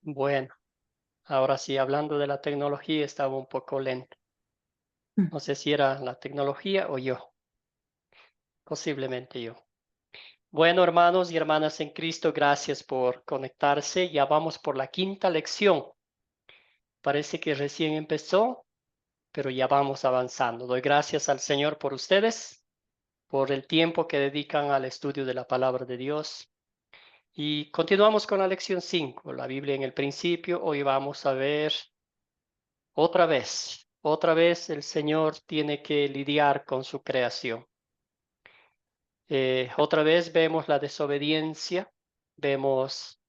Bueno, ahora sí, hablando de la tecnología, estaba un poco lento. No sé si era la tecnología o yo, posiblemente yo. Bueno, hermanos y hermanas en Cristo, gracias por conectarse. Ya vamos por la quinta lección. Parece que recién empezó, pero ya vamos avanzando. Doy gracias al Señor por ustedes, por el tiempo que dedican al estudio de la palabra de Dios. Y continuamos con la lección 5, la Biblia en el principio. Hoy vamos a ver otra vez el Señor tiene que lidiar con su creación. Otra vez vemos la desobediencia, vemos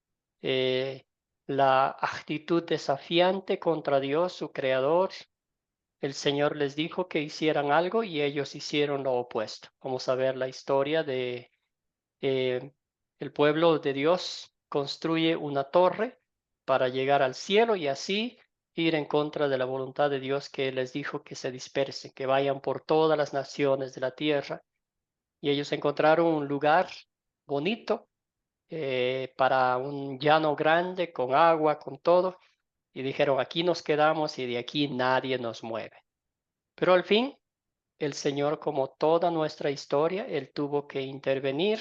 la actitud desafiante contra Dios, su creador. El Señor les dijo que hicieran algo y ellos hicieron lo opuesto. Vamos a ver la historia de el pueblo de Dios construye una torre para llegar al cielo y así ir en contra de la voluntad de Dios que les dijo que se dispersen, que vayan por todas las naciones de la tierra. Y ellos encontraron un lugar bonito para un llano grande, con agua, con todo, y dijeron, aquí nos quedamos y de aquí nadie nos mueve. Pero al fin, el Señor, como toda nuestra historia, Él tuvo que intervenir,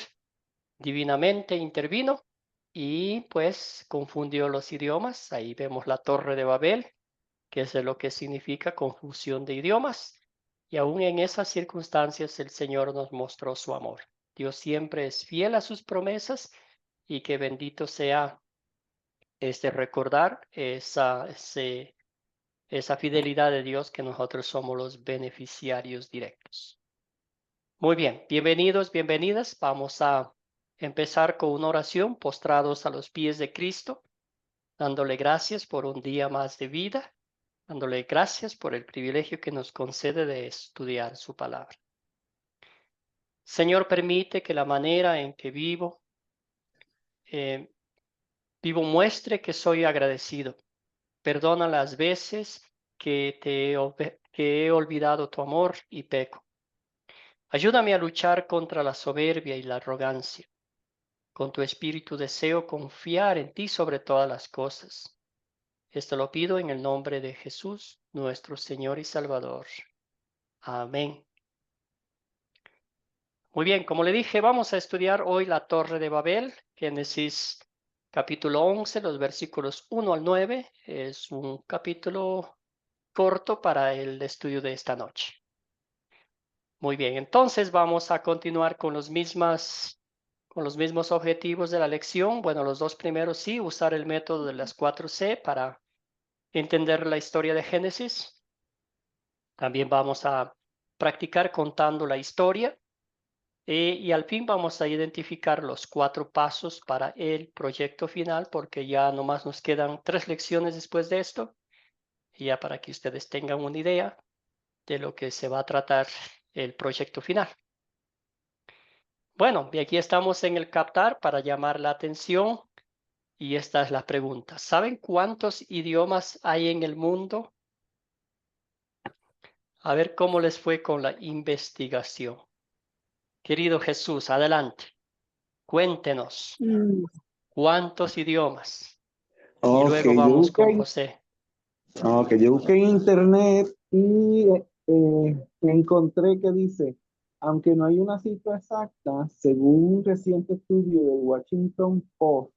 divinamente intervino y pues confundió los idiomas. Ahí vemos la Torre de Babel, que es lo que significa confusión de idiomas. Y aún en esas circunstancias el Señor nos mostró su amor. Dios siempre es fiel a sus promesas y que bendito sea recordar esa fidelidad de Dios, que nosotros somos los beneficiarios directos. Muy bien, bienvenidos, bienvenidas. Vamos a empezar con una oración postrados a los pies de Cristo, dándole gracias por un día más de vida, dándole gracias por el privilegio que nos concede de estudiar su palabra. Señor, permite que la manera en que vivo muestre que soy agradecido. Perdona las veces que he olvidado tu amor y peco. Ayúdame a luchar contra la soberbia y la arrogancia. Con tu espíritu deseo confiar en ti sobre todas las cosas. Esto lo pido en el nombre de Jesús, nuestro Señor y Salvador. Amén. Muy bien, como le dije, vamos a estudiar hoy la Torre de Babel, Génesis capítulo 11, los versículos 1 al 9. Es un capítulo corto para el estudio de esta noche. Muy bien, entonces vamos a continuar con los mismos objetivos de la lección. Bueno, los dos primeros sí, usar el método de las 4C para entender la historia de Génesis. También vamos a practicar contando la historia y al fin vamos a identificar los 4 pasos para el proyecto final, porque ya nomás nos quedan 3 lecciones después de esto, y ya para que ustedes tengan una idea de lo que se va a tratar el proyecto final. Bueno, y aquí estamos en el captar para llamar la atención y esta es la pregunta. ¿Saben cuántos idiomas hay en el mundo? A ver cómo les fue con la investigación. Querido Jesús, adelante. Cuéntenos cuántos idiomas. Y Ok, luego vamos con José. yo busqué en internet y encontré que dice, aunque no hay una cifra exacta, según un reciente estudio del Washington Post,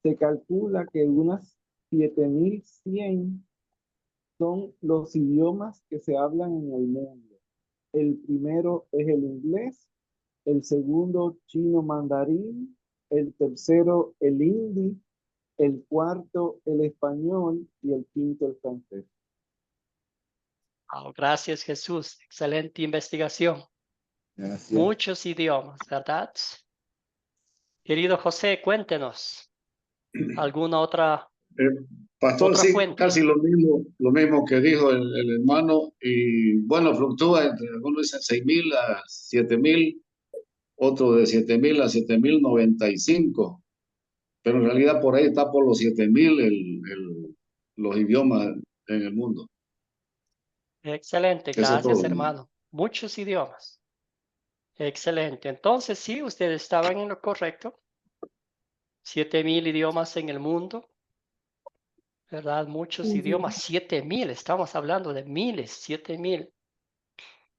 se calcula que unas 7.100 son los idiomas que se hablan en el mundo. El primero es el inglés, el segundo chino mandarín, el tercero el hindi, el cuarto el español y el quinto el francés. Oh, gracias, Jesús. Excelente investigación. Gracias. Muchos idiomas, ¿verdad? Querido José, cuéntenos alguna otra Pastor, sí, fuente. casi lo mismo que dijo el hermano, y bueno, fluctúa entre, algunos dicen 6.000 a 7.000, otro de 7.000 a 7.095, pero en realidad por ahí está por los 7.000 los idiomas en el mundo. Excelente, Eso es gracias, todo. hermano. Muchos idiomas. Excelente. Entonces, sí, ustedes estaban en lo correcto. 7,000 idiomas en el mundo, ¿verdad? Muchos idiomas. 7,000, estamos hablando de miles, 7,000.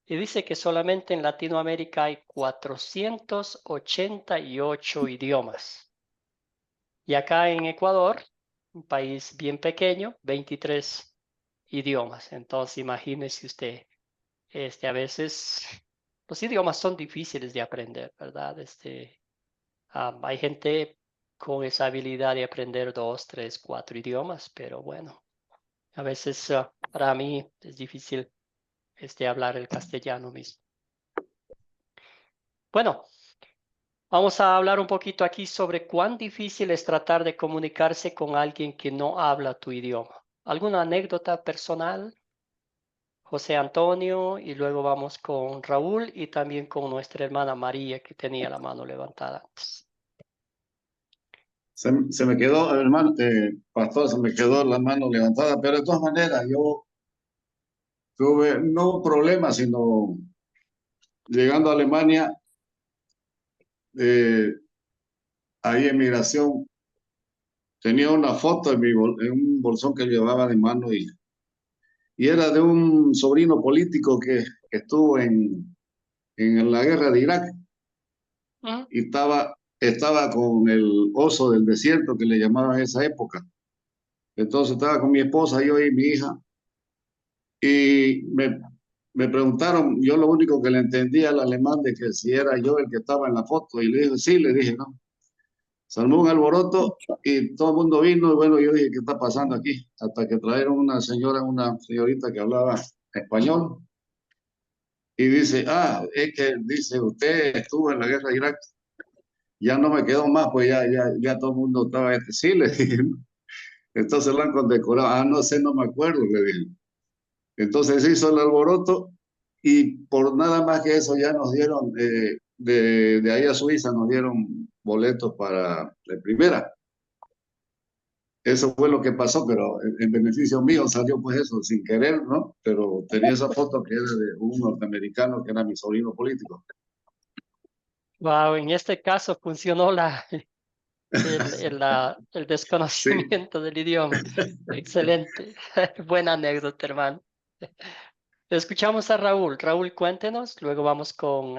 Y dice que solamente en Latinoamérica hay 488 idiomas. Y acá en Ecuador, un país bien pequeño, 23 idiomas. Entonces, imagínese usted, a veces los idiomas son difíciles de aprender, ¿verdad? Hay gente con esa habilidad de aprender 2, 3, 4 idiomas, pero bueno, a veces para mí es difícil hablar el castellano mismo. Bueno, vamos a hablar un poquito aquí sobre cuán difícil es tratar de comunicarse con alguien que no habla tu idioma. ¿Alguna anécdota personal? José Antonio, y luego vamos con Raúl y también con nuestra hermana María, que tenía la mano levantada antes. Se me quedó, hermano, pastor, se me quedó la mano levantada, pero de todas maneras yo tuve no problemas, sino llegando a Alemania, ahí en migración, tenía una foto en un bolsón que llevaba de mano y era de un sobrino político que estuvo en la guerra de Irak Ujú. y estaba con el oso del desierto que le llamaban en esa época. Entonces estaba con mi esposa, yo y mi hija, y me preguntaron, yo lo único que le entendía al alemán de que si era yo el que estaba en la foto, y le dije, sí, le dije, no. Se armó un alboroto y todo el mundo vino, y bueno, yo dije, ¿qué está pasando aquí? Hasta que trajeron una señorita que hablaba español, y dice, es que, dice, usted estuvo en la guerra de Irak, ya no me quedó más, pues ya todo el mundo estaba, sí, le dije, ¿no? Entonces lo han condecorado, no sé, no me acuerdo, le dije. Entonces se hizo el alboroto y por nada más que eso ya nos dieron, de ahí a Suiza nos dieron boletos para la primera. Eso fue lo que pasó, pero en beneficio mío salió pues eso, sin querer, ¿no? Pero tenía esa foto que era de un norteamericano que era mi sobrino político. Wow, en este caso funcionó el Sí, desconocimiento del idioma. Excelente. Buena anécdota, hermano. Escuchamos a Raúl. Raúl, cuéntenos. Luego vamos con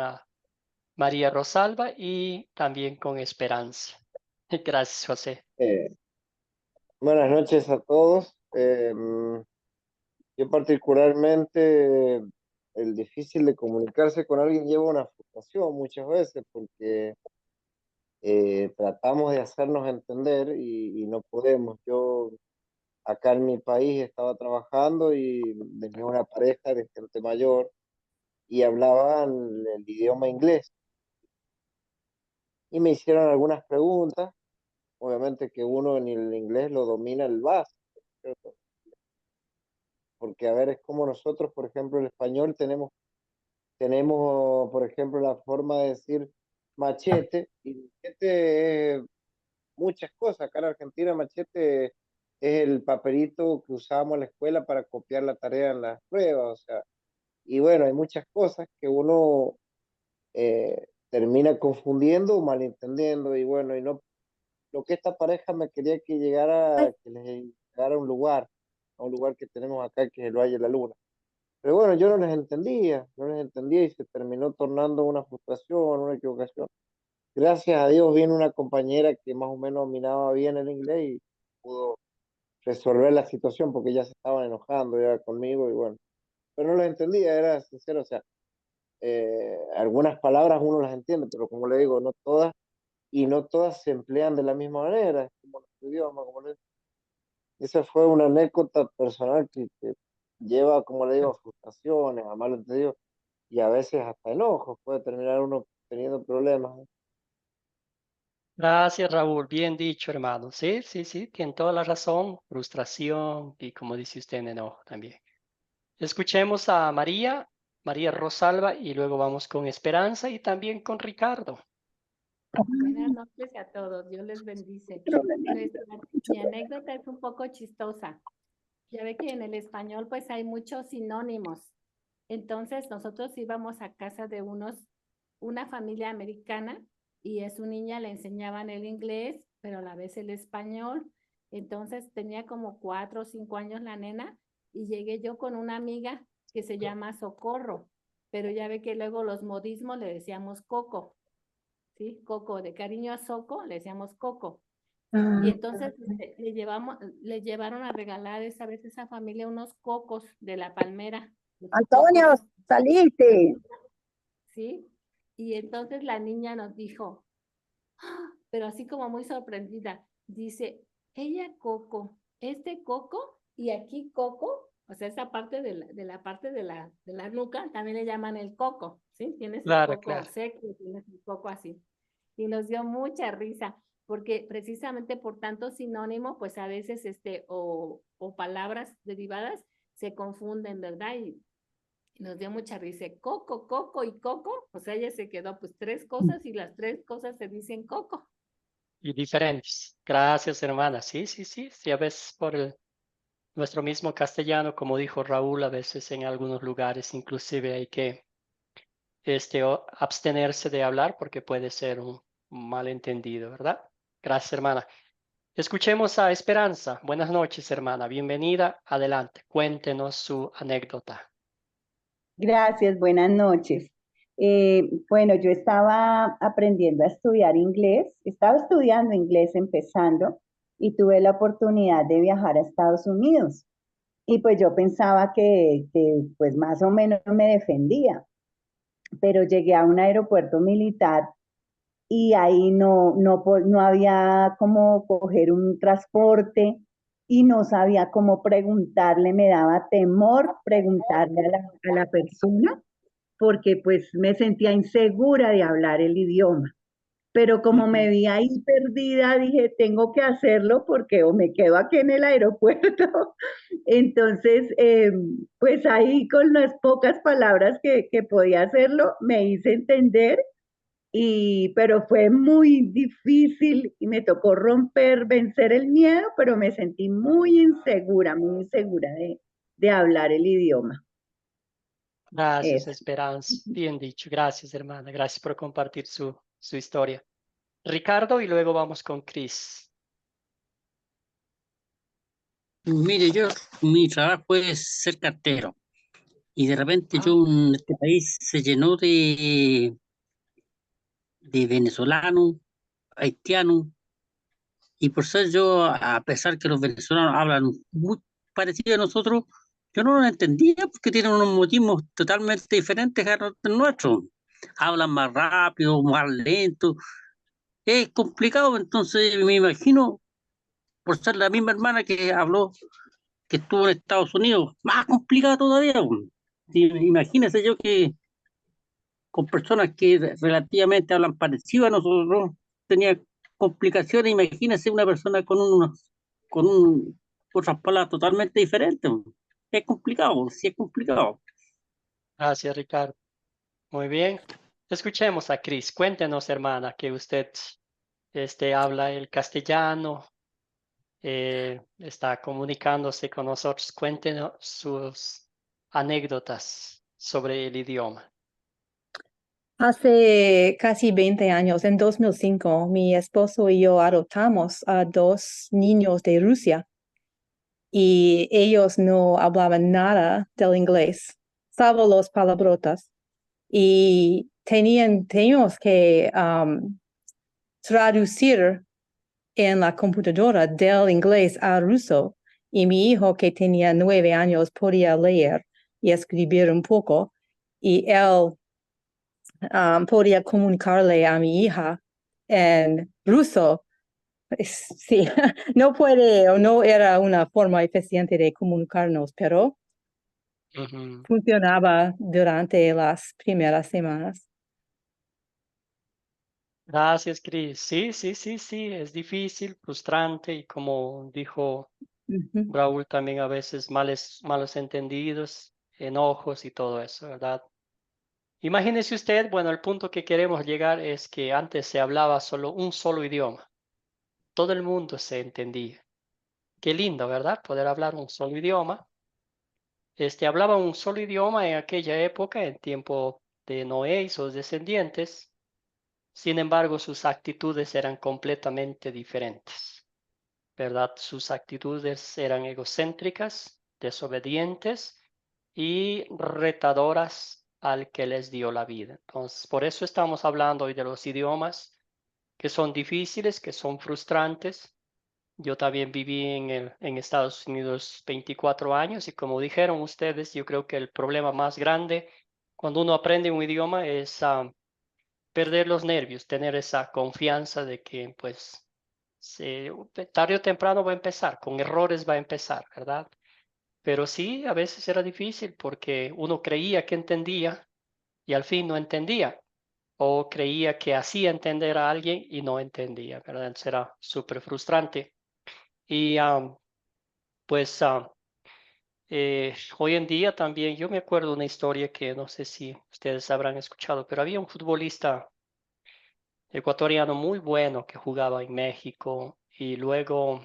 María Rosalba y también con Esperanza. Gracias, José. Eh, Buenas noches a todos. Yo particularmente, el difícil de comunicarse con alguien lleva una frustración muchas veces porque tratamos de hacernos entender y no podemos. Yo acá en mi país estaba trabajando y tenía una pareja de gente mayor y hablaban el idioma inglés y me hicieron algunas preguntas. Obviamente que uno en el inglés lo domina el básico, ¿cierto? Porque, a ver, es como nosotros, por ejemplo, el español tenemos, por ejemplo, la forma de decir machete, y machete es muchas cosas. Acá en Argentina, machete es el papelito que usábamos en la escuela para copiar la tarea en las pruebas, o sea, y bueno, hay muchas cosas que uno termina confundiendo o malentendiendo, y bueno, y no, lo que esta pareja me quería que llegara, que les llegara a un lugar que tenemos acá, que es el Valle de la Luna. Pero bueno, yo no les entendía y se terminó tornando una frustración, una equivocación. Gracias a Dios vino una compañera que más o menos dominaba bien el inglés y pudo resolver la situación porque ya se estaban enojando ya conmigo y bueno, pero no les entendía, era sincero, o sea, algunas palabras uno las entiende, pero como le digo, no todas, y no todas se emplean de la misma manera, es como nuestro idioma, como le digo. Esa fue una anécdota personal que lleva, como le digo, a frustraciones, a malentendidos y a veces hasta enojos. Puede terminar uno teniendo problemas, ¿no? Gracias, Raúl. Bien dicho, hermano. Sí, sí, sí, tiene toda la razón. Frustración y, como dice usted, enojo también. Escuchemos a María, María Rosalba, y luego vamos con Esperanza y también con Ricardo. Buenas noches a todos, Dios les bendice. Mi anécdota es un poco chistosa. Ya ve que en el español pues hay muchos sinónimos. Entonces nosotros íbamos a casa de una familia americana y a su niña le enseñaban el inglés, pero a la vez el español. Entonces tenía como 4 o 5 años la nena y llegué yo con una amiga que se llama Socorro, pero ya ve que luego los modismos le decíamos Coco, ¿sí? Coco, de cariño a Soco le decíamos Coco. Y entonces le llevaron a regalar esa vez a esa familia unos cocos de la palmera. Los Antonio, cocos, saliste. ¿sí? Y entonces la niña nos dijo, pero así como muy sorprendida, dice, ella Coco, este Coco y aquí Coco, o sea, esa parte de la parte de la nuca, también le llaman el coco, ¿sí? Tienes el Claro, coco claro. seco, tienes el coco así. Y nos dio mucha risa, porque precisamente por tanto sinónimo, pues a veces o palabras derivadas se confunden, ¿verdad? Y nos dio mucha risa. Coco, coco y coco, o sea, ella se quedó pues 3 cosas y las 3 cosas se dicen coco. Y diferentes. Gracias, hermana. Sí, sí, sí. Sí, a veces nuestro mismo castellano, como dijo Raúl, a veces en algunos lugares inclusive hay que abstenerse de hablar porque puede ser un malentendido, ¿verdad? Gracias, hermana. Escuchemos a Esperanza. Buenas noches, hermana. Bienvenida. Adelante. Cuéntenos su anécdota. Gracias, buenas noches. Bueno, yo estaba aprendiendo a estudiar inglés, estaba estudiando inglés empezando y tuve la oportunidad de viajar a Estados Unidos. Y pues yo pensaba que pues más o menos me defendía, pero llegué a un aeropuerto militar y ahí no había cómo coger un transporte y no sabía cómo preguntarle, me daba temor preguntarle a la persona porque pues me sentía insegura de hablar el idioma. Pero como me vi ahí perdida, dije, tengo que hacerlo porque o me quedo aquí en el aeropuerto. Entonces, pues ahí con las pocas palabras que podía hacerlo, me hice entender pero fue muy difícil y me tocó vencer el miedo, pero me sentí muy insegura de hablar el idioma. Gracias, Eso. Esperanza. Bien dicho. Gracias, hermana. Gracias por compartir su historia. Ricardo y luego vamos con Chris. Mire, mi trabajo es ser cartero y de repente este país se llenó de venezolanos, haitianos, y por ser yo, a pesar que los venezolanos hablan muy parecido a nosotros, yo no lo entendía porque tienen unos modismos totalmente diferentes a los nuestros. Hablan más rápido, más lento. Es complicado, entonces me imagino, por ser la misma hermana que habló, que estuvo en Estados Unidos, más complicado todavía. Imagínese yo que con personas que relativamente hablan parecido a nosotros, tenía complicaciones, imagínese una persona con otras palabras totalmente diferentes. Es complicado, sí es complicado. Gracias, Ricardo. Muy bien. Escuchemos a Chris. Cuéntenos, hermana, que usted habla el castellano, está comunicándose con nosotros. Cuéntenos sus anécdotas sobre el idioma. Hace casi 20 años, en 2005, mi esposo y yo adoptamos a 2 niños de Rusia y ellos no hablaban nada del inglés, salvo los palabrotas. Y teníamos que traducir en la computadora del inglés al ruso. Y mi hijo, que tenía 9 años, podía leer y escribir un poco. Y él podía comunicarle a mi hija en ruso. Sí, no puede o no era una forma eficiente de comunicarnos, pero funcionaba durante las primeras semanas. Gracias, Chris. Sí, sí, sí, sí, es difícil, frustrante y como dijo Raúl, también a veces malos entendidos, enojos y todo eso, ¿verdad? Imagínese usted, bueno, el punto que queremos llegar es que antes se hablaba solo un solo idioma. Todo el mundo se entendía. Qué lindo, ¿verdad? Poder hablar un solo idioma. Hablaba un solo idioma en aquella época, en tiempo de Noé y sus descendientes. Sin embargo, sus actitudes eran completamente diferentes, ¿verdad? Sus actitudes eran egocéntricas, desobedientes y retadoras al que les dio la vida. Entonces, por eso estamos hablando hoy de los idiomas que son difíciles, que son frustrantes. Yo también viví en Estados Unidos 24 años y como dijeron ustedes, yo creo que el problema más grande cuando uno aprende un idioma es perder los nervios, tener esa confianza de que pues tarde o temprano va a empezar, con errores va a empezar, ¿verdad? Pero sí, a veces era difícil porque uno creía que entendía y al fin no entendía, o creía que hacía entender a alguien y no entendía, ¿verdad? Entonces era súper frustrante. Y pues hoy en día también, yo me acuerdo de una historia que no sé si ustedes habrán escuchado, pero había un futbolista ecuatoriano muy bueno que jugaba en México y luego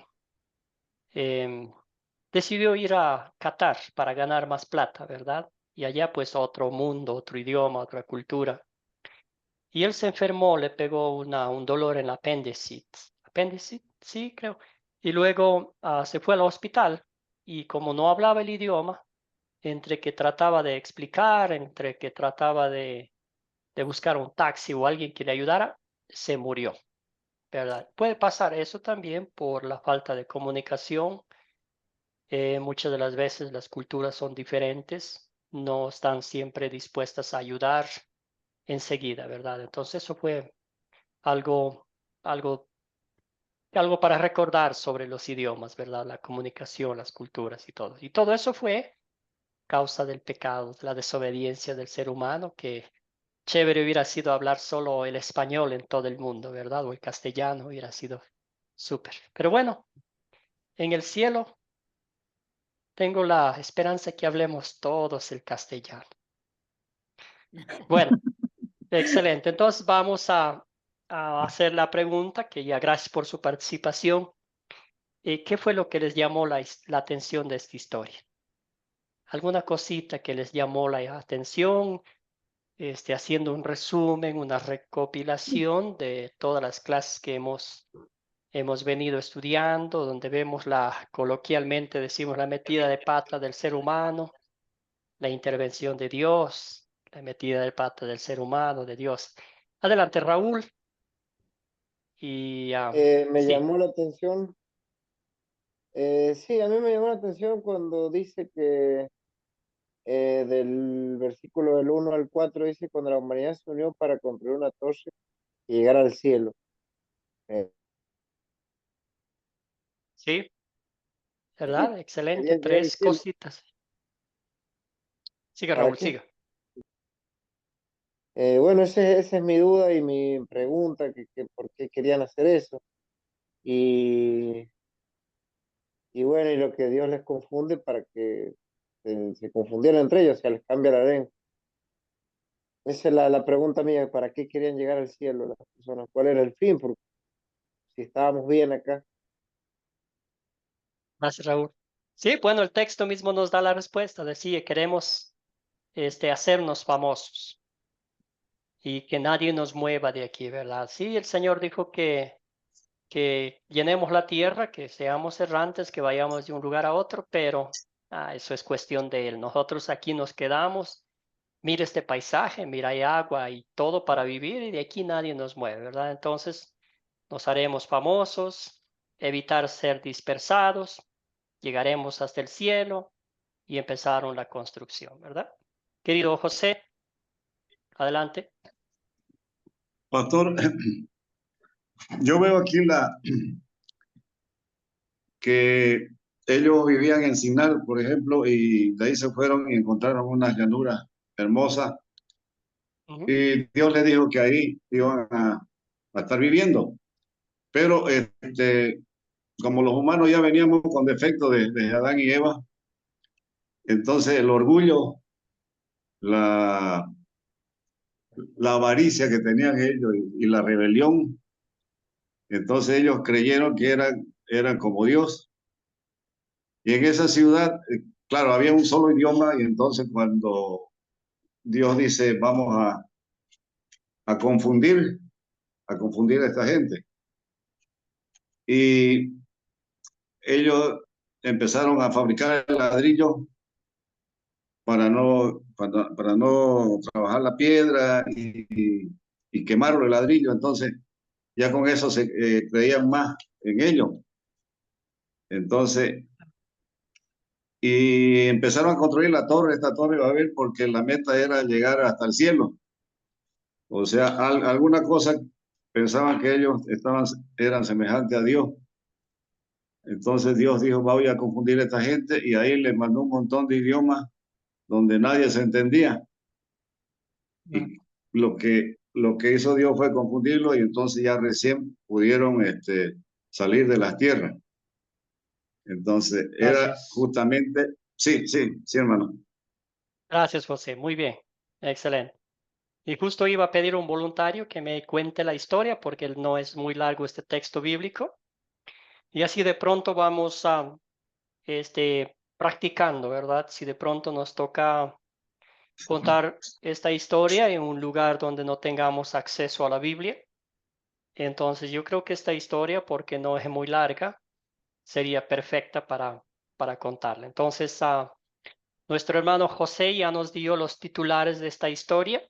em, decidió ir a Qatar para ganar más plata, ¿verdad? Y allá pues otro mundo, otro idioma, otra cultura. Y él se enfermó, le pegó un dolor en la apéndice. ¿Apéndice? Sí, creo. Y luego se fue al hospital y como no hablaba el idioma, entre que trataba de explicar, entre que trataba de buscar un taxi o alguien que le ayudara, se murió, ¿verdad? Puede pasar eso también por la falta de comunicación. Muchas de las veces las culturas son diferentes, no están siempre dispuestas a ayudar enseguida, ¿verdad? Entonces eso fue algo, algo, algo para recordar sobre los idiomas, ¿verdad? La comunicación, las culturas y todo. Y todo eso fue causa del pecado, de la desobediencia del ser humano, que chévere hubiera sido hablar solo el español en todo el mundo, ¿verdad? O el castellano hubiera sido súper. Pero bueno, en el cielo tengo la esperanza que hablemos todos el castellano. Bueno, excelente. Entonces vamos a hacer la pregunta, que ya gracias por su participación. ¿Qué fue lo que les llamó la atención de esta historia? ¿Alguna cosita que les llamó la atención? Haciendo un resumen, una recopilación de todas las clases que hemos venido estudiando, donde vemos coloquialmente decimos, la metida de pata del ser humano, la intervención de Dios, la metida de pata del ser humano, de Dios. Adelante, Raúl. Y Me sí. llamó la atención, sí, a mí me llamó la atención cuando dice que del versículo del 1 al 4 dice, cuando la humanidad se unió para construir una torre y llegar al cielo. Eh, Sí, ¿verdad? Excelente. Querían llegar al Tres cielo. cositas. Siga, ¿Para Raúl, qué? siga. Bueno, esa es mi duda y mi pregunta, que por qué querían hacer eso. Y, y bueno, y lo que Dios les confunde para que se confundieran entre ellos, o sea, les cambia la lengua. Esa es la pregunta mía, ¿para qué querían llegar al cielo las personas? ¿Cuál era el fin? Porque si estábamos bien acá. Gracias, Raúl. Sí, bueno, el texto mismo nos da la respuesta. Decía, queremos hacernos famosos y que nadie nos mueva de aquí, ¿verdad? Sí, el Señor dijo que llenemos la tierra, que seamos errantes, que vayamos de un lugar a otro, pero eso es cuestión de Él. Nosotros aquí nos quedamos. Mira este paisaje, mira, hay agua y todo para vivir y de aquí nadie nos mueve, ¿verdad? Entonces nos haremos famosos, evitar ser dispersados, llegaremos hasta el cielo y empezaron la construcción, ¿verdad? Querido José, adelante. Pastor, yo veo aquí que ellos vivían en Sinar, por ejemplo, y de ahí se fueron y encontraron unas llanuras hermosas. Y Dios les dijo que ahí iban a estar viviendo. Pero como los humanos ya veníamos con defecto de Adán y Eva, entonces el orgullo, la, la avaricia que tenían ellos y la rebelión, entonces ellos creyeron que eran como Dios Y en esa ciudad, claro, había un solo idioma y entonces cuando Dios dice, vamos a confundir, a confundir a esta gente. Y ellos empezaron a fabricar el ladrillo para no trabajar la piedra y quemaron el ladrillo. Entonces, ya con eso se creían más en ello. Entonces, y empezaron a construir la torre, esta torre de Babel, porque la meta era llegar hasta el cielo. O sea, alguna cosa pensaban que ellos eran semejantes a Dios. Entonces Dios dijo, voy a confundir a esta gente y ahí les mandó un montón de idiomas donde nadie se entendía. Y lo que hizo Dios fue confundirlo y entonces ya recién pudieron salir de las tierras. Entonces era Gracias. justamente, sí, hermano. Gracias, José. Muy bien. Excelente. Y justo iba a pedir a un voluntario que me cuente la historia porque no es muy largo este texto bíblico. Y así de pronto vamos a practicando, ¿verdad? Si de pronto nos toca contar esta historia en un lugar donde no tengamos acceso a la Biblia. Entonces yo creo que esta historia, porque no es muy larga, sería perfecta para contarla. Entonces, nuestro hermano José ya nos dio los titulares de esta historia.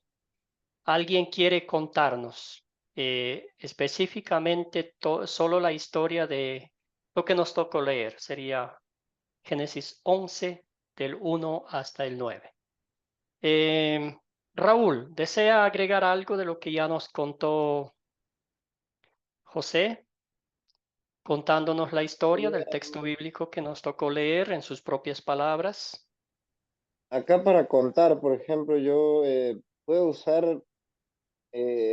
¿Alguien quiere contarnos específicamente solo la historia de lo que nos tocó leer? Sería Génesis 11, del 1 hasta el 9. Raúl, ¿desea agregar algo de lo que ya nos contó José, contándonos la historia del texto bíblico que nos tocó leer en sus propias palabras? Acá para contar, por ejemplo, yo puedo usar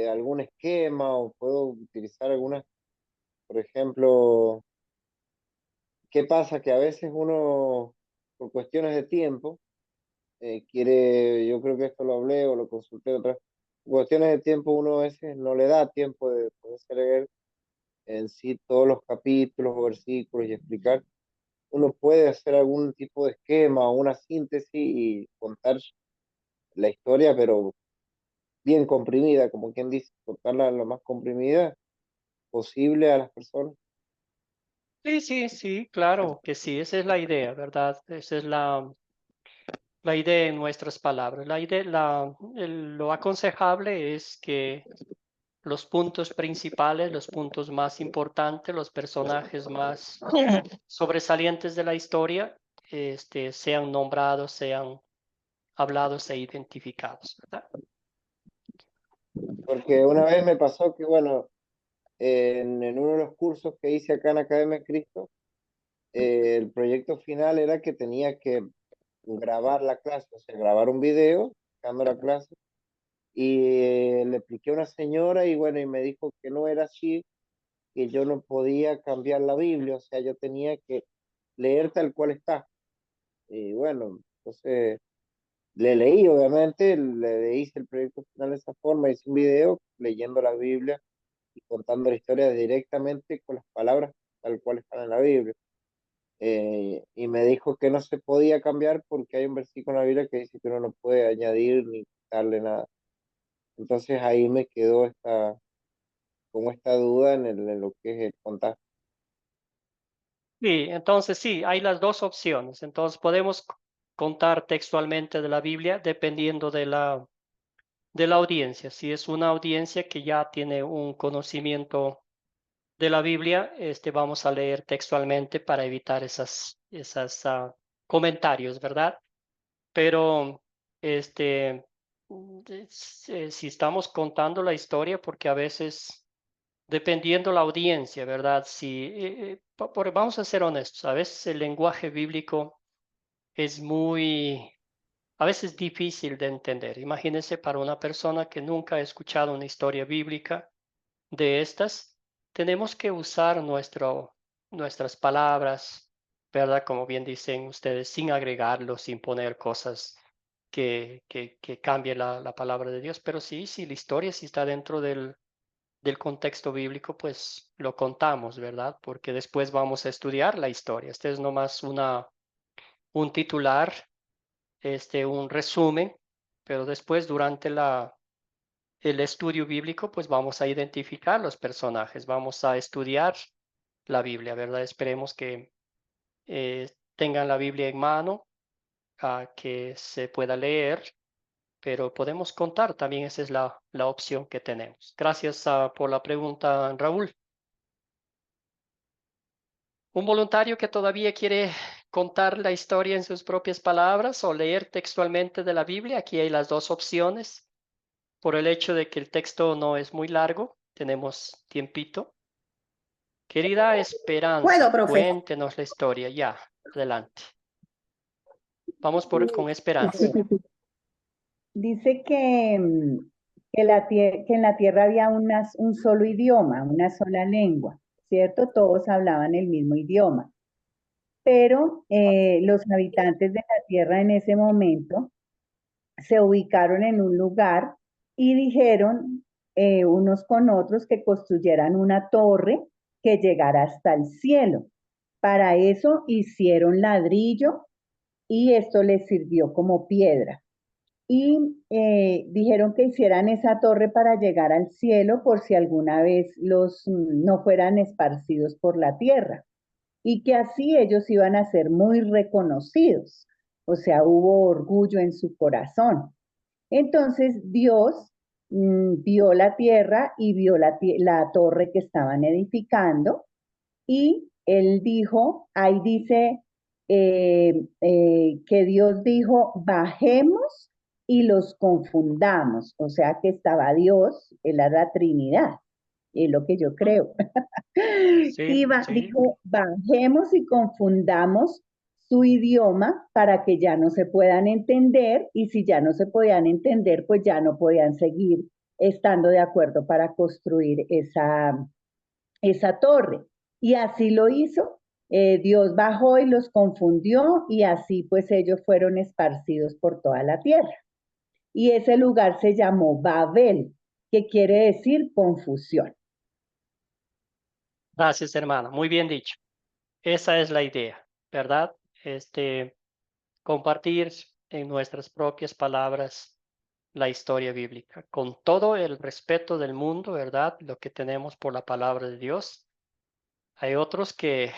algún esquema o puedo utilizar algunas, por ejemplo, ¿qué pasa? Que a veces uno, por cuestiones de tiempo, yo creo que esto lo hablé o lo consulté otra vez, por cuestiones de tiempo uno a veces no le da tiempo de poderse leer en sí todos los capítulos o versículos y explicar. Uno puede hacer algún tipo de esquema o una síntesis y contar la historia, pero bien comprimida, como quien dice, contarla lo más comprimida posible a las personas. Sí, claro que sí, esa es la idea, ¿verdad? Esa es la idea en nuestras palabras. La idea, lo aconsejable es que los puntos principales, los puntos más importantes, los personajes más sobresalientes de la historia, sean nombrados, sean hablados e identificados, ¿verdad? Porque una vez me pasó que, bueno, en uno de los cursos que hice acá en Academia Cristo, el proyecto final era que tenía que grabar la clase, o sea, grabar un video, dando la clase, y le expliqué a una señora y bueno, y me dijo que no era así, que yo no podía cambiar la Biblia, o sea, yo tenía que leer tal cual está. Y bueno, entonces le leí, obviamente, le hice el proyecto final de esa forma, hice un video leyendo la Biblia y contando la historia directamente con las palabras tal cual están en la Biblia. Y me dijo que no se podía cambiar porque hay un versículo en la Biblia que dice que uno no puede añadir ni quitarle nada. Entonces ahí me quedó como esta duda en lo que es el contar. Sí, entonces sí, hay las dos opciones. Entonces podemos contar textualmente de la Biblia dependiendo de la audiencia. Si es una audiencia que ya tiene un conocimiento de la Biblia, vamos a leer textualmente para evitar esas comentarios, ¿verdad? Pero si estamos contando la historia, porque a veces, dependiendo la audiencia, ¿verdad? Si, vamos a ser honestos, a veces el lenguaje bíblico es a veces difícil de entender. Imagínense para una persona que nunca ha escuchado una historia bíblica de estas, tenemos que usar nuestras palabras, ¿verdad? Como bien dicen ustedes, sin agregarlo, sin poner cosas que cambien la palabra de Dios. Pero sí, la historia sí está dentro del contexto bíblico, pues lo contamos, ¿verdad? Porque después vamos a estudiar la historia. Este es nomás un titular, un resumen, pero después durante el estudio bíblico, pues vamos a identificar los personajes, vamos a estudiar la Biblia, ¿verdad? Esperemos que tengan la Biblia en mano, que se pueda leer, pero podemos contar también, esa es la opción que tenemos. Gracias por la pregunta, Raúl. Un voluntario que todavía quiere contar la historia en sus propias palabras o leer textualmente de la Biblia, aquí hay las dos opciones. Por el hecho de que el texto no es muy largo, tenemos tiempito. Querida Esperanza, profe. cuéntenos la historia. Ya, adelante. Vamos con Esperanza. Dice que en la tierra había un solo idioma, una sola lengua, ¿cierto? Todos hablaban el mismo idioma, pero los habitantes de la tierra en ese momento se ubicaron en un lugar y dijeron unos con otros que construyeran una torre que llegara hasta el cielo. Para eso hicieron ladrillo y esto les sirvió como piedra. Y dijeron que hicieran esa torre para llegar al cielo por si alguna vez no fueran esparcidos por la tierra y que así ellos iban a ser muy reconocidos. O sea, hubo orgullo en su corazón. Entonces Dios vio la tierra y vio la torre que estaban edificando y él dijo, ahí dice que Dios dijo, bajemos y los confundamos. O sea que estaba Dios, él era la Trinidad, es lo que yo creo. Sí, sí. Dijo, bajemos y confundamos su idioma para que ya no se puedan entender y si ya no se podían entender, pues ya no podían seguir estando de acuerdo para construir esa torre. Y así lo hizo. Dios bajó y los confundió y así pues ellos fueron esparcidos por toda la tierra. Y ese lugar se llamó Babel, que quiere decir confusión. Gracias, hermana. Muy bien dicho. Esa es la idea, ¿verdad? Compartir en nuestras propias palabras la historia bíblica, con todo el respeto del mundo, ¿verdad? Lo que tenemos por la palabra de Dios. Hay otros que,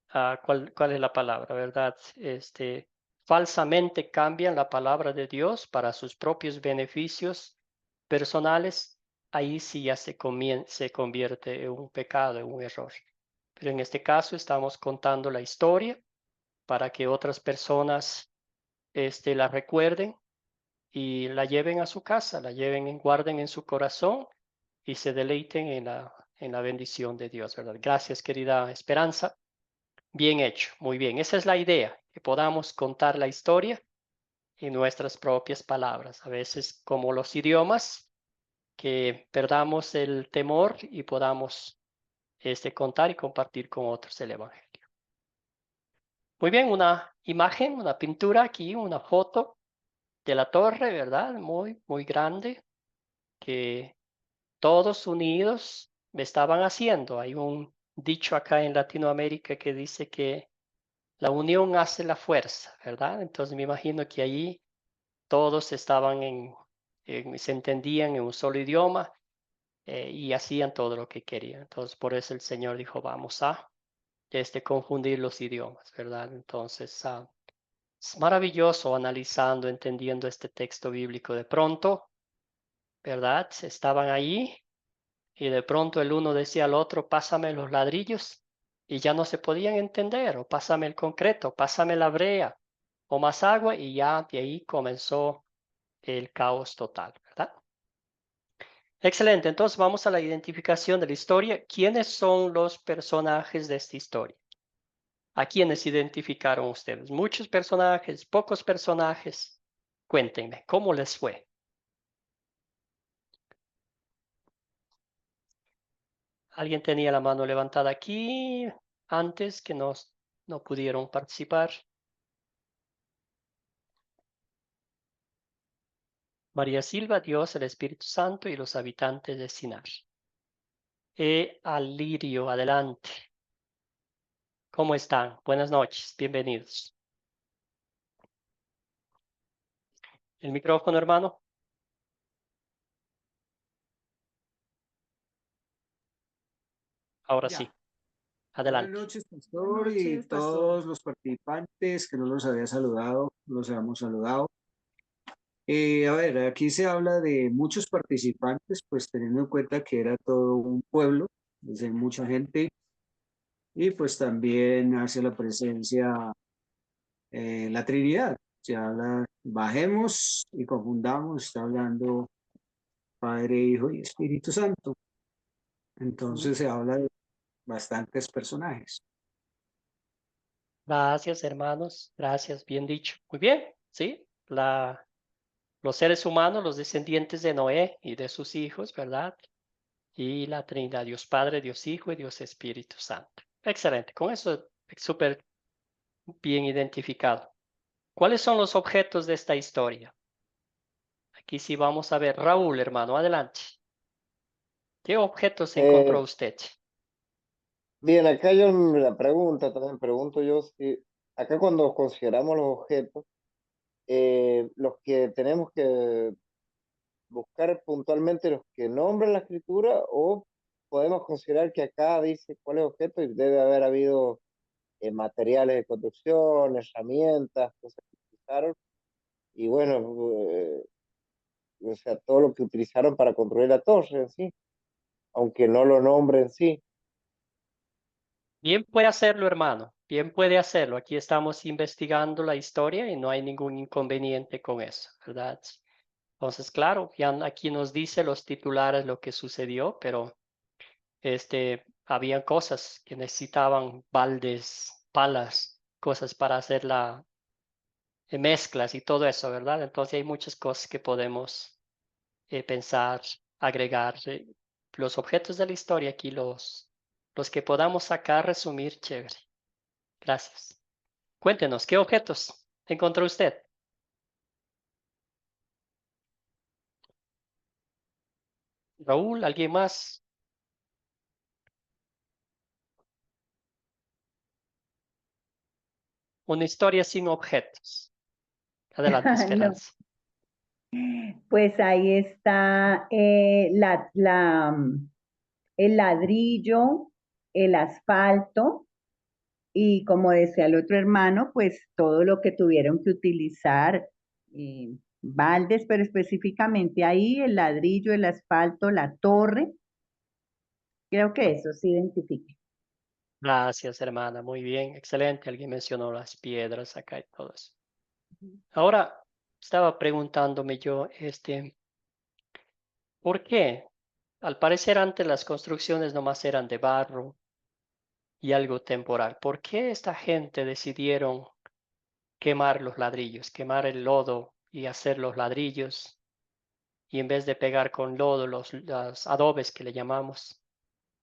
¿cuál es la palabra, verdad? Falsamente cambian la palabra de Dios para sus propios beneficios personales. Ahí sí ya se convierte en un pecado, en un error. Pero en este caso estamos contando la historia para que otras personas la recuerden y la lleven a su casa, la guarden en su corazón y se deleiten en la bendición de Dios, ¿verdad? Gracias, querida Esperanza. Bien hecho, muy bien. Esa es la idea, que podamos contar la historia en nuestras propias palabras. A veces, como los idiomas, que perdamos el temor y podamos contar y compartir con otros el Evangelio. Muy bien, una imagen, una pintura aquí, una foto de la torre, ¿verdad? Muy, muy grande, que todos unidos estaban haciendo. Hay un dicho acá en Latinoamérica que dice que la unión hace la fuerza, ¿verdad? Entonces me imagino que allí todos estaban se entendían en un solo idioma y hacían todo lo que querían. Entonces por eso el Señor dijo, vamos a confundir los idiomas, ¿verdad? Entonces es maravilloso analizando, entendiendo este texto bíblico. De pronto, ¿verdad? Estaban allí y de pronto el uno decía al otro, pásame los ladrillos y ya no se podían entender, o pásame el concreto, pásame la brea o más agua y ya de ahí comenzó el caos total, ¿verdad? Excelente, entonces vamos a la identificación de la historia. ¿Quiénes son los personajes de esta historia? ¿A quiénes identificaron ustedes? ¿Muchos personajes? ¿Pocos personajes? Cuéntenme, ¿cómo les fue? ¿Alguien tenía la mano levantada aquí antes que no pudieron participar? María Silva, Dios, el Espíritu Santo y los habitantes de Sinar. Alirio, adelante. ¿Cómo están? Buenas noches, bienvenidos. El micrófono, hermano. Ahora Ya. sí, Buenas adelante. noches, pastor, y todos los participantes que no los había saludado, los habíamos saludado. A ver, aquí se habla de muchos participantes, pues teniendo en cuenta que era todo un pueblo, desde mucha gente, y pues también hace la presencia la Trinidad. Se habla, bajemos y confundamos, está hablando Padre, Hijo y Espíritu Santo. Entonces se habla de bastantes personajes. Gracias, hermanos. Gracias, bien dicho. Muy bien, ¿sí? Los seres humanos, los descendientes de Noé y de sus hijos, ¿verdad? Y la Trinidad, Dios Padre, Dios Hijo y Dios Espíritu Santo. Excelente, con eso súper bien identificado. ¿Cuáles son los objetos de esta historia? Aquí sí vamos a ver. Raúl, hermano, adelante. ¿Qué objetos encontró Eh, usted? Bien, acá yo la pregunta, también pregunto yo si acá cuando consideramos los objetos, los que tenemos que buscar puntualmente los que nombran la escritura o podemos considerar que acá dice cuál es el objeto y debe haber habido materiales de construcción, herramientas, cosas que utilizaron y bueno, o sea, todo lo que utilizaron para construir la torre en sí, aunque no lo nombre en sí. Bien puede hacerlo, hermano. Bien puede hacerlo. Aquí estamos investigando la historia y no hay ningún inconveniente con eso, ¿verdad? Entonces, claro, ya aquí nos dice los titulares lo que sucedió, pero habían cosas que necesitaban baldes, palas, cosas para hacer la mezclas y todo eso, ¿verdad? Entonces hay muchas cosas que podemos pensar, agregar. Los objetos de la historia aquí, los que podamos sacar, resumir, chévere. Gracias. Cuéntenos, ¿qué objetos encontró usted? Raúl, ¿alguien más? Una historia sin objetos. Adelante, No, Esperanza. pues ahí está el ladrillo, el asfalto y como decía el otro hermano, pues todo lo que tuvieron que utilizar, baldes, pero específicamente ahí el ladrillo, el asfalto, la torre, creo que eso se identifica. Gracias, hermana. Muy bien, excelente. Alguien mencionó las piedras acá y todo eso. Ahora, estaba preguntándome yo, ¿por qué? Al parecer antes las construcciones nomás eran de barro y algo temporal. ¿Por qué esta gente decidieron quemar los ladrillos, quemar el lodo y hacer los ladrillos? Y en vez de pegar con lodo los adobes que le llamamos,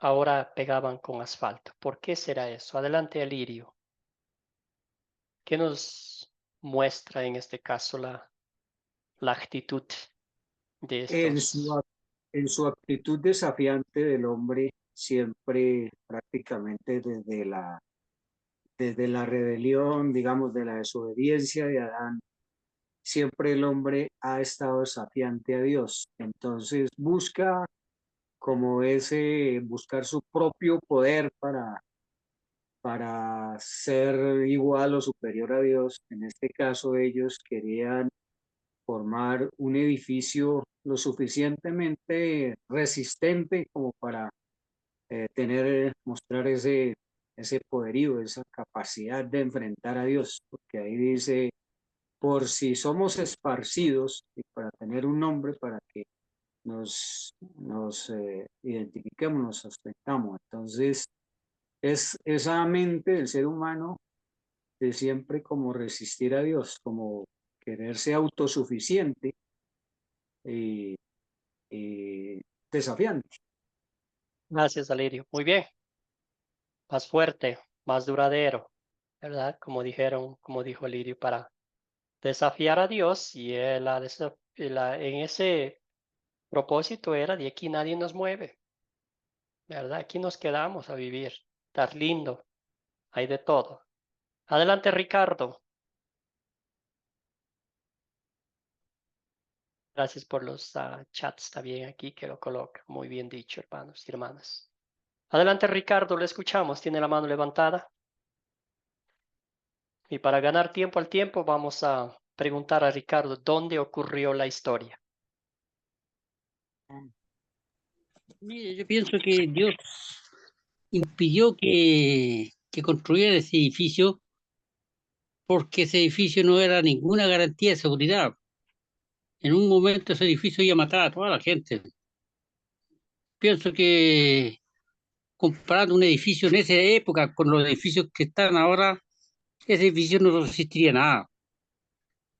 ahora pegaban con asfalto. ¿Por qué será eso? Adelante, Alirio. ¿Qué nos muestra en este caso la actitud de En su, estos? en su actitud desafiante del hombre, siempre prácticamente desde la rebelión, digamos, de la desobediencia de Adán, siempre el hombre ha estado desafiante a Dios. Entonces busca como ese, buscar su propio poder para ser igual o superior a Dios. En este caso ellos querían formar un edificio lo suficientemente resistente como para mostrar ese poderío, esa capacidad de enfrentar a Dios, porque ahí dice, por si somos esparcidos, y para tener un nombre, para que nos identifiquemos, nos sustentamos. Entonces, es esa mente del ser humano de siempre como resistir a Dios, como quererse autosuficiente y, y desafiante. Gracias, Alirio. Muy bien. Más fuerte, más duradero, ¿verdad? Como dijeron, como dijo Alirio, para desafiar a Dios y él ha en ese propósito era de aquí nadie nos mueve, ¿verdad? Aquí nos quedamos a vivir, estar lindo, hay de todo. Adelante, Ricardo. Gracias por los chats también aquí que lo coloca. Muy bien dicho, hermanos y hermanas. Adelante, Ricardo, le escuchamos. Tiene la mano levantada. Y para ganar tiempo al tiempo, vamos a preguntar a Ricardo dónde ocurrió la historia. Mire, yo pienso que Dios impidió que construyera ese edificio porque ese edificio no era ninguna garantía de seguridad. En un momento ese edificio iba a matar a toda la gente. Pienso que comparando un edificio en esa época con los edificios que están ahora, ese edificio no resistiría nada.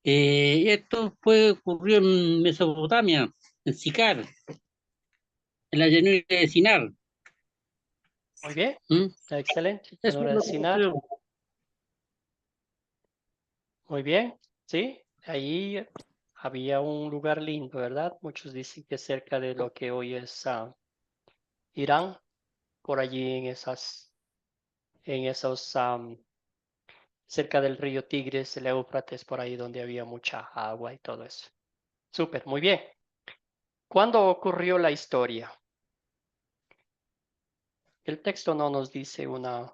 Esto ocurrió en Mesopotamia, en Sicar, en la llanura de Sinar. Muy bien, ¿Mm? excelente. Eso es Llanura de lo que Sinar. ocurrió. Muy bien, sí. Ahí había un lugar lindo, ¿verdad? Muchos dicen que cerca de lo que hoy es Irán, por allí en esos, cerca del río Tigres, el Éufrates, por ahí donde había mucha agua y todo eso. Súper, muy bien. ¿Cuándo ocurrió la historia? El texto no nos dice una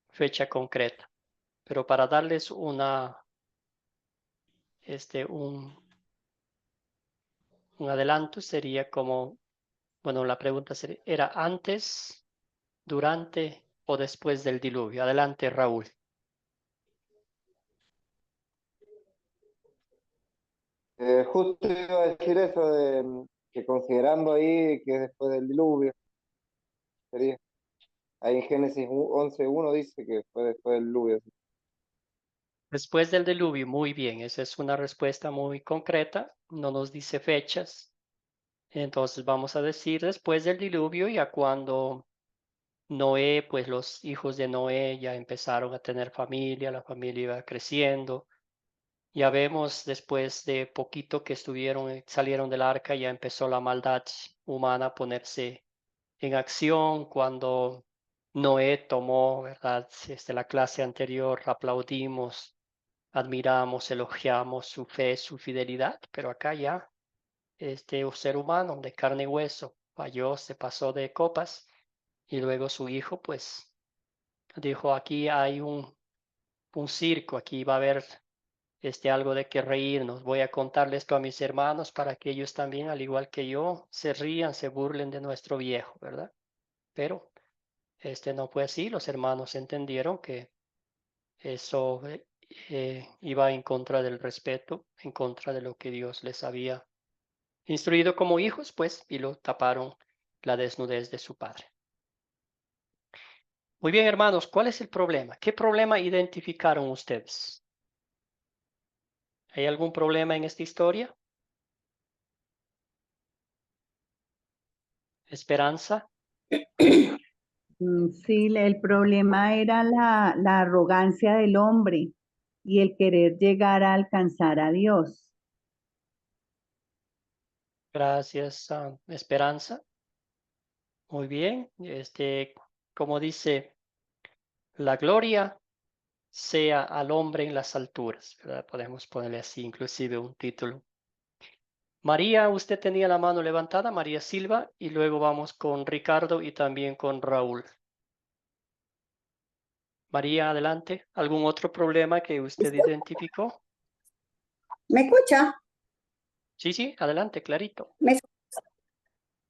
fecha concreta, pero para darles un adelanto sería como, bueno, la pregunta sería, ¿era antes, durante o después del diluvio? Adelante, Raúl. Justo iba a decir eso de que considerando ahí que después del diluvio, sería. Ahí en Génesis 11:1 dice que fue después del diluvio. Después del diluvio, muy bien, esa es una respuesta muy concreta, no nos dice fechas. Entonces vamos a decir después del diluvio, ya cuando Noé, pues los hijos de Noé ya empezaron a tener familia, la familia iba creciendo. Ya vemos después de poquito que salieron del arca, ya empezó la maldad humana a ponerse en acción cuando Noé tomó, ¿verdad? La clase anterior aplaudimos, admiramos, elogiamos su fe, su fidelidad, pero acá ya este ser humano de carne y hueso falló, se pasó de copas y luego su hijo pues dijo aquí hay un circo, aquí va a haber algo de que reírnos, voy a contarle esto a mis hermanos para que ellos también, al igual que yo, se rían, se burlen de nuestro viejo, ¿verdad? Pero no fue así, los hermanos entendieron que eso iba en contra del respeto, en contra de lo que Dios les había instruido como hijos, pues, y lo taparon la desnudez de su padre. Muy bien, hermanos, ¿cuál es el problema? ¿Qué problema identificaron ustedes? ¿Hay algún problema en esta historia? ¿Esperanza? Sí, el problema era la arrogancia del hombre y el querer llegar a alcanzar a Dios. Gracias, Esperanza. Muy bien. Como dice, la gloria sea al hombre en las alturas, ¿verdad? Podemos ponerle así, inclusive un título. María, usted tenía la mano levantada, María Silva, y luego vamos con Ricardo y también con Raúl. María, adelante. ¿Algún otro problema que usted identificó? ¿Me escucha? Sí, sí, adelante, clarito.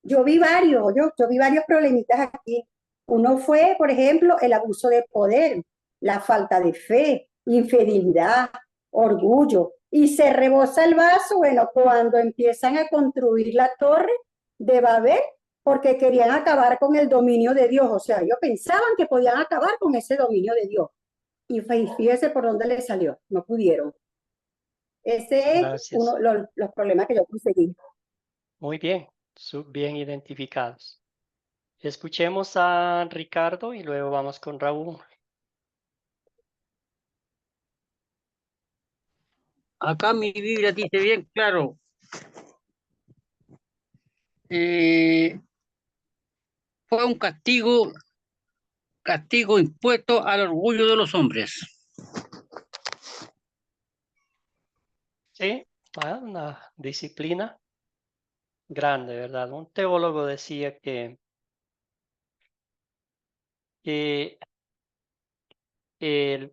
Yo vi varios problemitas aquí. Uno fue, por ejemplo, el abuso de poder, la falta de fe, infidelidad, orgullo. Y se rebosa el vaso, bueno, cuando empiezan a construir la torre de Babel, porque querían acabar con el dominio de Dios. O sea, ellos pensaban que podían acabar con ese dominio de Dios. Y fíjese por dónde le salió, no pudieron. Ese es uno los problemas que yo conseguí. Muy bien, bien identificados. Escuchemos a Ricardo y luego vamos con Raúl. Acá mi Biblia dice bien claro. Fue un castigo impuesto al orgullo de los hombres. Sí, una disciplina grande, ¿verdad? Un teólogo decía que el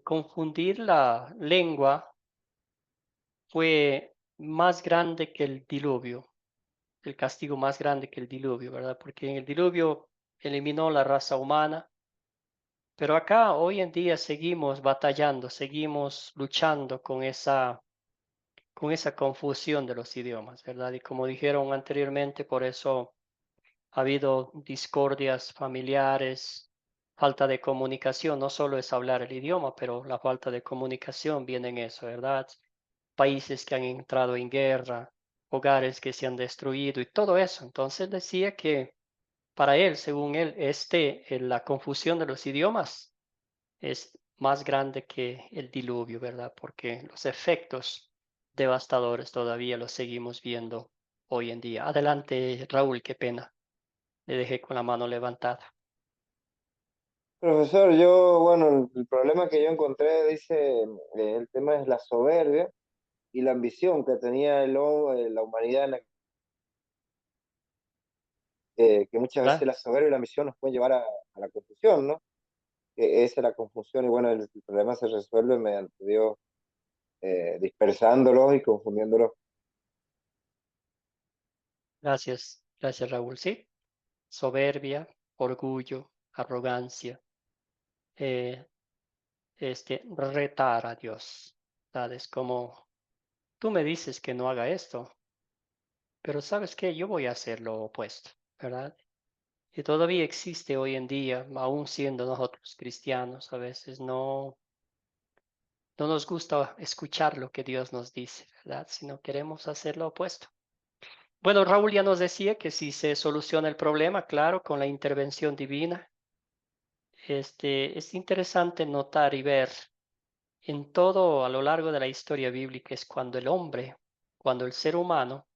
confundir la lengua fue más grande que el diluvio, el castigo más grande que el diluvio, ¿verdad? Porque en el diluvio eliminó la raza humana, pero acá hoy en día seguimos batallando, seguimos luchando con esa confusión de los idiomas, ¿verdad? Y como dijeron anteriormente, por eso ha habido discordias familiares, falta de comunicación, no solo es hablar el idioma, pero la falta de comunicación viene en eso, ¿verdad? Países que han entrado en guerra, hogares que se han destruido y todo eso. Entonces decía que para él, según él, la confusión de los idiomas es más grande que el diluvio, ¿verdad? Porque los efectos devastadores todavía los seguimos viendo hoy en día. Adelante, Raúl, qué pena. Le dejé con la mano levantada. Profesor, yo, bueno, el problema que yo encontré, dice, el tema es la soberbia y la ambición que tenía la humanidad, que muchas veces ¿Verdad? la soberbia y la ambición nos pueden llevar a la confusión, ¿no? Que esa es la confusión y bueno, el problema se resuelve mediante Dios dispersándolos y confundiéndolos. Gracias, Raúl. Sí, soberbia, orgullo, arrogancia, eh, retar a Dios. ¿Verdad? Es como, tú me dices que no haga esto, pero ¿sabes qué? Yo voy a hacer lo opuesto, ¿verdad? Y todavía existe hoy en día, aún siendo nosotros cristianos, a veces no nos gusta escuchar lo que Dios nos dice, ¿verdad? Sino queremos hacer lo opuesto. Bueno, Raúl ya nos decía que si se soluciona el problema, claro, con la intervención divina. Es interesante notar y ver en todo a lo largo de la historia bíblica es cuando el hombre, cuando el ser humano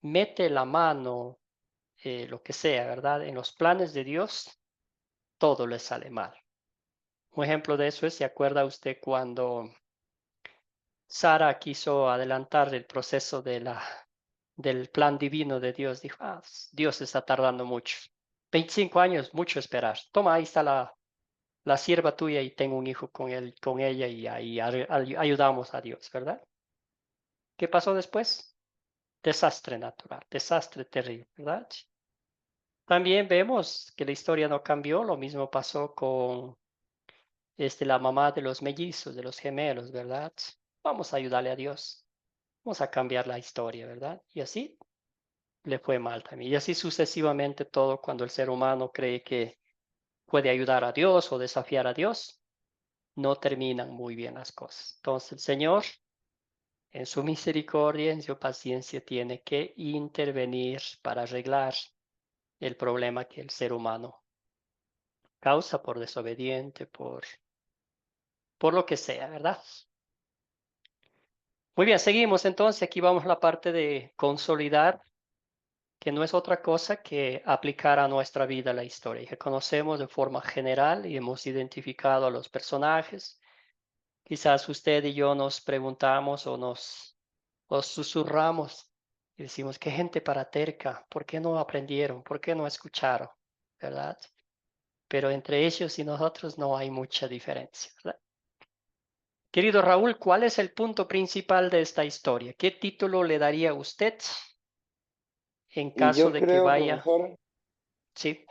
mete la mano, lo que sea, ¿verdad? En los planes de Dios, todo le sale mal. Un ejemplo de eso es, ¿se acuerda usted cuando Sara quiso adelantar el proceso del plan divino de Dios? Dijo, Dios está tardando mucho. 25 años, mucho esperar. Toma, ahí está la sierva tuya y tengo un hijo con ella y ahí ayudamos a Dios, ¿verdad? ¿Qué pasó después? Desastre natural, desastre terrible, ¿verdad? También vemos que la historia no cambió, lo mismo pasó con la mamá de los mellizos, de los gemelos, ¿verdad? Vamos a ayudarle a Dios, vamos a cambiar la historia, ¿verdad? Y así le fue mal también. Y así sucesivamente todo cuando el ser humano cree que puede ayudar a Dios o desafiar a Dios, no terminan muy bien las cosas. Entonces el Señor, en su misericordia, en su paciencia, tiene que intervenir para arreglar el problema que el ser humano causa por desobediente, por lo que sea, ¿verdad? Muy bien, seguimos entonces. Aquí vamos a la parte de consolidar, que no es otra cosa que aplicar a nuestra vida la historia que conocemos de forma general y hemos identificado a los personajes. Quizás usted y yo nos preguntamos o susurramos y decimos, qué gente para terca, ¿por qué no aprendieron? ¿Por qué no escucharon? ¿Verdad? Pero entre ellos y nosotros no hay mucha diferencia, ¿verdad? Querido Raúl, ¿cuál es el punto principal de esta historia? ¿Qué título le daría usted en Y caso de que vaya? Sí,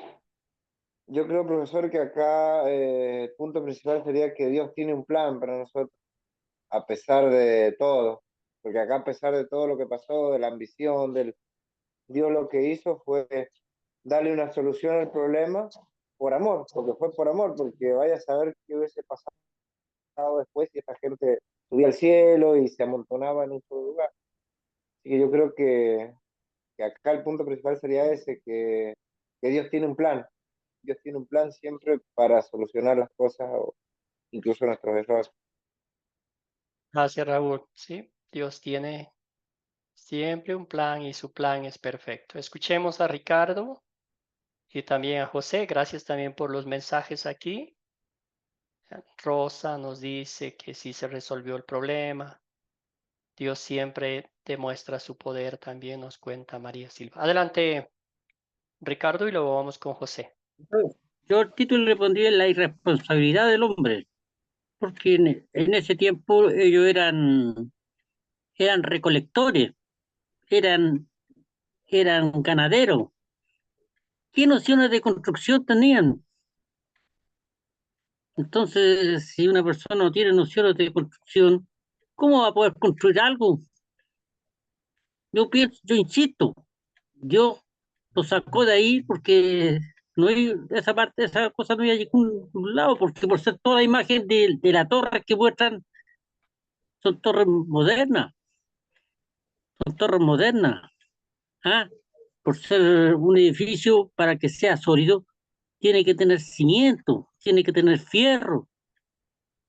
yo creo, profesor, que acá el punto principal sería que Dios tiene un plan para nosotros, a pesar de todo, porque acá a pesar de todo lo que pasó, de la ambición, Dios lo que hizo fue darle una solución al problema por amor, porque fue por amor, porque vaya a saber qué hubiese pasado después si esta gente subía al cielo y se amontonaba en un solo lugar. Así que yo creo que acá el punto principal sería ese, que Dios tiene un plan. Dios tiene un plan siempre para solucionar las cosas o incluso nuestros errores. gracias Raúl. Sí, Dios tiene siempre un plan y su plan es perfecto. Escuchemos a Ricardo y también a José. Gracias también por los mensajes aquí. Rosa nos dice que sí se resolvió el problema. Dios siempre demuestra su poder, también nos cuenta María Silva. Adelante, Ricardo, y luego vamos con José. Yo al título le pondría la irresponsabilidad del hombre, porque en ese tiempo ellos eran recolectores, eran, eran ganaderos. ¿Qué nociones de construcción tenían? Entonces, si una persona no tiene nociones de construcción, ¿cómo va a poder construir algo? Yo insisto, Dios lo sacó de ahí porque no hay esa parte, esa cosa no hay ningún lado, porque por ser toda la imagen de la torre que muestran son torres modernas, ¿ah? Por ser un edificio para que sea sólido, tiene que tener cimiento, tiene que tener fierro,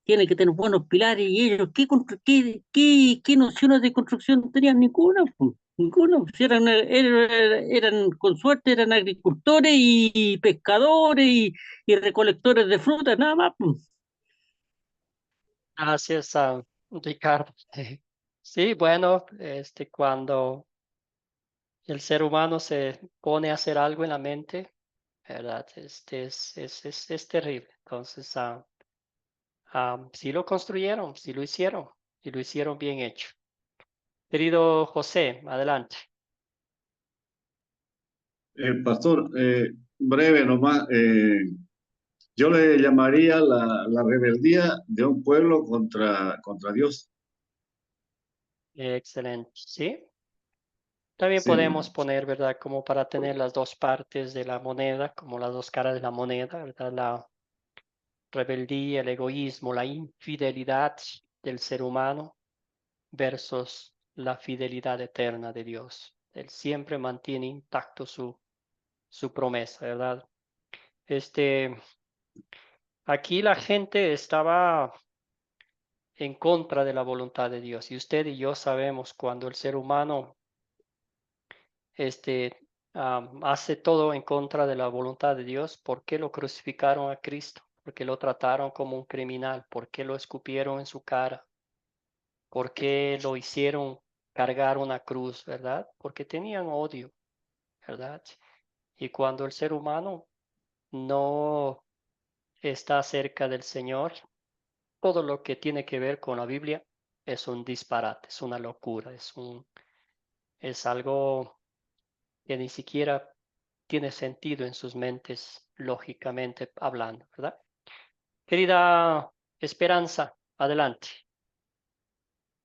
tiene que tener buenos pilares, y ellos, ¿qué nociones de construcción tenían? Ninguna, pues, ninguna. Pues, eran, con suerte, eran agricultores y pescadores y recolectores de frutas, nada más, pues. Gracias a Ricardo. Sí, bueno, cuando el ser humano se pone a hacer algo en la mente, ¿verdad? Es terrible. Entonces, sí lo construyeron, sí lo hicieron, y lo hicieron bien hecho. Querido José, adelante. Pastor, breve nomás, yo le llamaría la rebeldía de un pueblo contra Dios. Excelente, ¿sí? También Sí, podemos poner, ¿verdad? Como para tener las dos partes de la moneda, como las dos caras de la moneda, ¿verdad? La rebeldía, el egoísmo, la infidelidad del ser humano versus la fidelidad eterna de Dios. Él siempre mantiene intacto su promesa, ¿verdad? Aquí la gente estaba en contra de la voluntad de Dios, y usted y yo sabemos cuando el ser humano hace todo en contra de la voluntad de Dios. ¿Por qué lo crucificaron a Cristo? ¿Por qué lo trataron como un criminal? ¿Por qué lo escupieron en su cara? ¿Por qué lo hicieron cargar una cruz, verdad? Porque tenían odio, ¿verdad? Y cuando el ser humano no está cerca del Señor, todo lo que tiene que ver con la Biblia es un disparate, es una locura, es algo que ni siquiera tiene sentido en sus mentes, lógicamente hablando, ¿verdad? Querida Esperanza, adelante.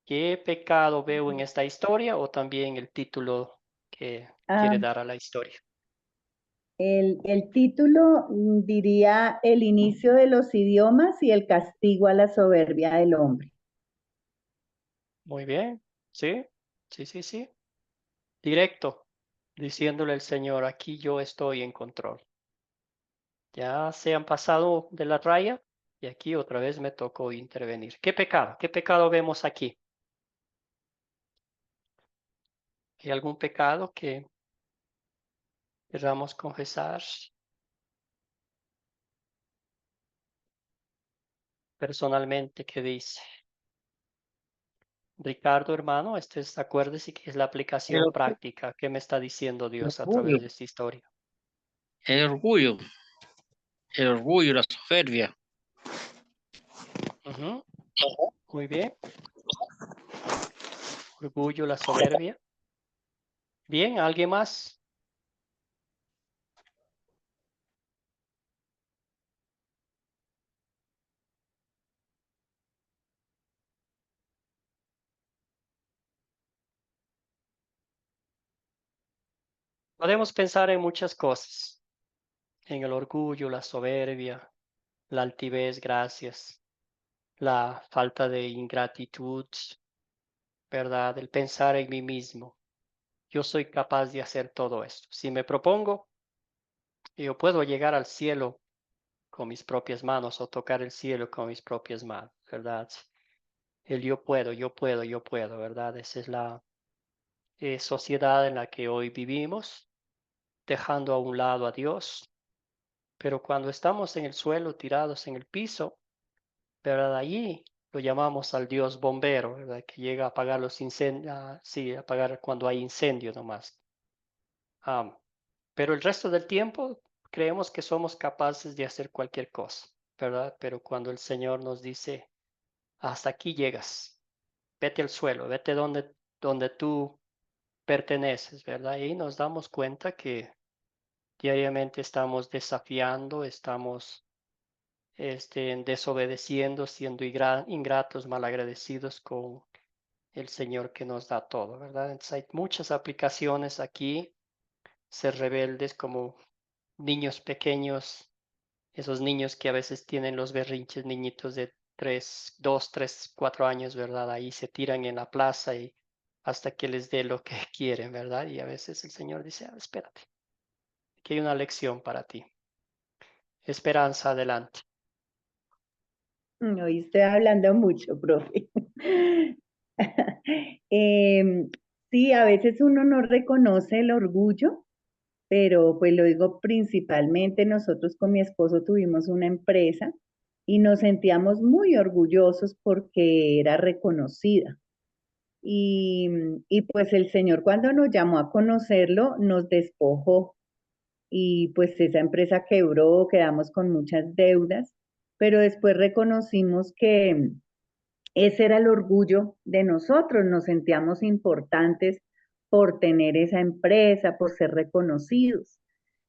¿Qué pecado veo en esta historia o también el título que quiere Ah, dar a la historia? el título diría el inicio de los idiomas y el castigo a la soberbia del hombre. Muy bien, sí, sí. Directo, diciéndole al Señor, aquí yo estoy en control. Ya se han pasado de la raya y aquí otra vez me tocó intervenir. ¿Qué pecado? ¿Qué pecado vemos aquí? ¿Hay algún pecado que queramos confesar personalmente? ¿Qué dice? Ricardo, hermano, acuérdese que es la El, aplicación práctica que me está diciendo el Dios a orgullo, través de esta historia. el orgullo, el orgullo, la soberbia. Ujú, muy bien. Orgullo, la soberbia. Bien, ¿alguien más? Podemos pensar en muchas cosas. En el orgullo, la soberbia, la altivez, gracias, la falta de ingratitud, ¿verdad? El pensar en mí mismo. Yo soy capaz de hacer todo esto. Si me propongo, yo puedo llegar al cielo con mis propias manos o tocar el cielo con mis propias manos, ¿verdad? el yo puedo, yo puedo, yo puedo, ¿verdad? Esa es la sociedad en la que hoy vivimos, dejando a un lado a Dios. Pero cuando estamos en el suelo, tirados en el piso, ¿verdad? Allí lo llamamos al Dios bombero, ¿verdad? Que llega a apagar los incendios, sí, apagar cuando hay incendio nomás. Pero el resto del tiempo creemos que somos capaces de hacer cualquier cosa, ¿verdad? Pero cuando el Señor nos dice, hasta aquí llegas, vete al suelo, vete donde tú perteneces, ¿verdad? Y nos damos cuenta que diariamente estamos desafiando, estamos desobedeciendo, siendo ingratos, malagradecidos con el Señor que nos da todo, ¿verdad? Entonces hay muchas aplicaciones aquí, ser rebeldes como niños pequeños, esos niños que a veces tienen los berrinches, niñitos de 2, 3, 4 años, ¿verdad? Ahí se tiran en la plaza y hasta que les dé lo que quieren, ¿verdad? Y a veces el Señor dice, espérate, aquí hay una lección para ti. Esperanza, adelante. Hoy estoy hablando mucho, profe. Sí, a veces uno no reconoce el orgullo, pero pues lo digo principalmente, nosotros con mi esposo tuvimos una empresa y nos sentíamos muy orgullosos porque era reconocida. Y pues el Señor cuando nos llamó a conocerlo nos despojó y pues esa empresa quebró, quedamos con muchas deudas, pero después reconocimos que ese era el orgullo de nosotros, nos sentíamos importantes por tener esa empresa, por ser reconocidos.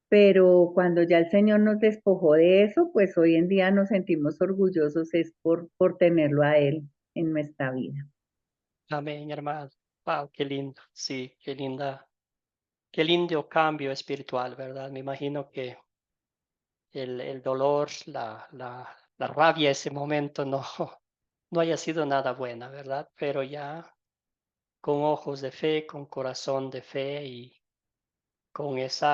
Pero cuando ya el Señor nos despojó de eso, pues hoy en día nos sentimos orgullosos es por tenerlo a Él en nuestra vida. Amén, hermano. Wow, qué lindo. Sí, qué lindo cambio espiritual, ¿verdad? Me imagino que el dolor, la rabia, ese momento no haya sido nada buena, ¿verdad? Pero ya con ojos de fe, con corazón de fe y con ese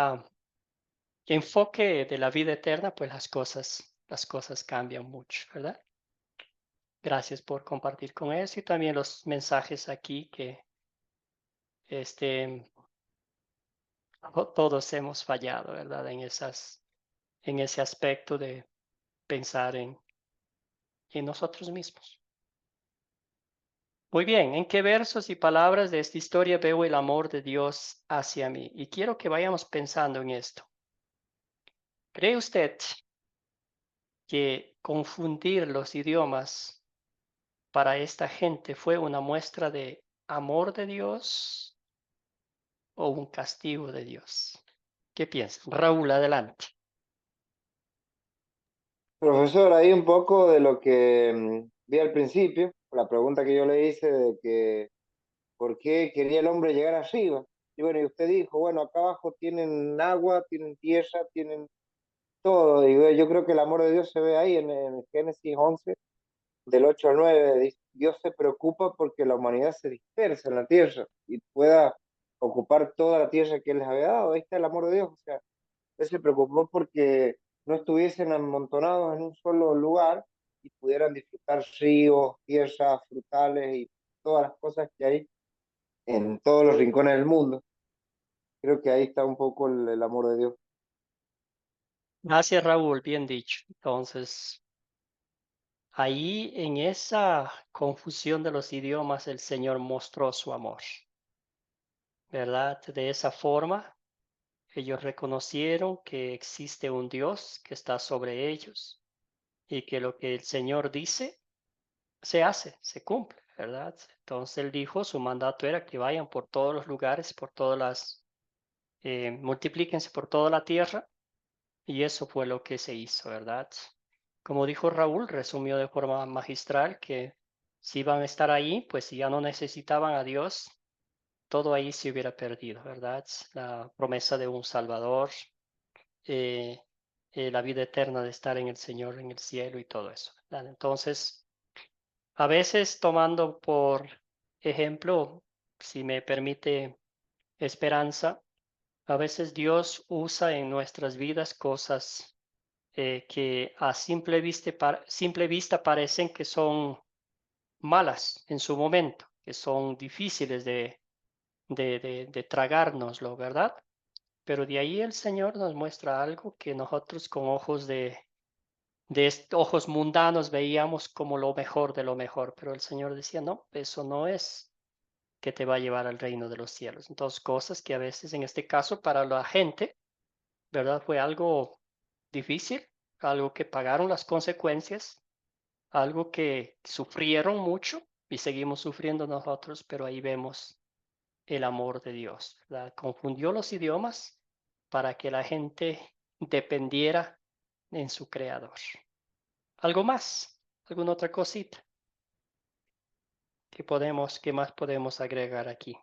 enfoque de la vida eterna, pues las cosas cambian mucho, ¿verdad? Gracias por compartir con eso y también los mensajes aquí que todos hemos fallado, ¿verdad? En ese aspecto de pensar en nosotros mismos. Muy bien, ¿en qué versos y palabras de esta historia veo el amor de Dios hacia mí? Y quiero que vayamos pensando en esto. ¿Cree usted que confundir los idiomas para esta gente fue una muestra de amor de Dios o un castigo de Dios? ¿Qué piensa? Raúl, adelante. Profesor, ahí un poco de lo que vi al principio, la pregunta que yo le hice de que por qué quería el hombre llegar arriba. Y bueno, y usted dijo, bueno, acá abajo tienen agua, tienen tierra, tienen todo. Y yo creo que el amor de Dios se ve ahí en Génesis 11, del 8 al 9. Dice, Dios se preocupa porque la humanidad se dispersa en la tierra y pueda ocupar toda la tierra que Él les había dado. Ahí está el amor de Dios. O sea, Él se preocupó porque no estuviesen amontonados en un solo lugar y pudieran disfrutar ríos, tierras, frutales y todas las cosas que hay en todos los rincones del mundo. Creo que ahí está un poco el amor de Dios. Gracias, Raúl, bien dicho. Entonces, ahí en esa confusión de los idiomas, el Señor mostró su amor, ¿verdad? De esa forma, ellos reconocieron que existe un Dios que está sobre ellos y que lo que el Señor dice se hace, se cumple, ¿verdad? Entonces él dijo, su mandato era que vayan por todos los lugares, por todas multiplíquense por toda la tierra, y eso fue lo que se hizo, ¿verdad? Como dijo Raúl, resumió de forma magistral que si iban a estar ahí, pues si ya no necesitaban a Dios, todo ahí se hubiera perdido, ¿verdad? La promesa de un Salvador, eh, la vida eterna de estar en el Señor, en el cielo y todo eso, ¿verdad? Entonces, a veces tomando por ejemplo, si me permite esperanza, a veces Dios usa en nuestras vidas cosas que a simple vista parecen que son malas en su momento, que son difíciles de tragárnoslo, ¿verdad? Pero de ahí el Señor nos muestra algo que nosotros con ojos ojos mundanos veíamos como lo mejor de lo mejor, pero el Señor decía, no, eso no es que te va a llevar al reino de los cielos. Entonces, cosas que a veces en este caso para la gente, ¿verdad? Fue algo difícil, algo que pagaron las consecuencias, algo que sufrieron mucho y seguimos sufriendo nosotros, pero ahí vemos el amor de Dios, ¿verdad? Confundió los idiomas para que la gente dependiera en su creador. ¿Algo más? ¿Alguna otra cosita que más podemos agregar aquí?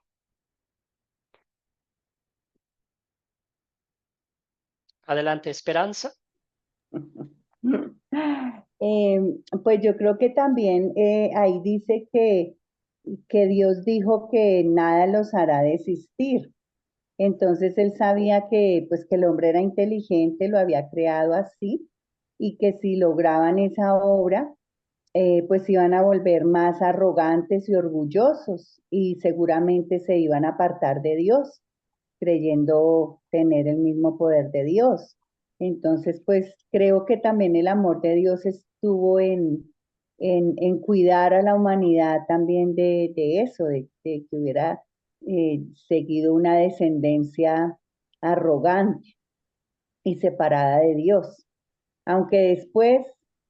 Adelante, Esperanza. Pues yo creo que también ahí dice que Dios dijo que nada los hará desistir. Entonces él sabía que, pues, que el hombre era inteligente, lo había creado así, y que si lograban esa obra, pues iban a volver más arrogantes y orgullosos, y seguramente se iban a apartar de Dios, creyendo tener el mismo poder de Dios. Entonces, pues creo que también el amor de Dios estuvo en cuidar a la humanidad también de eso, de que hubiera seguido una descendencia arrogante y separada de Dios, aunque después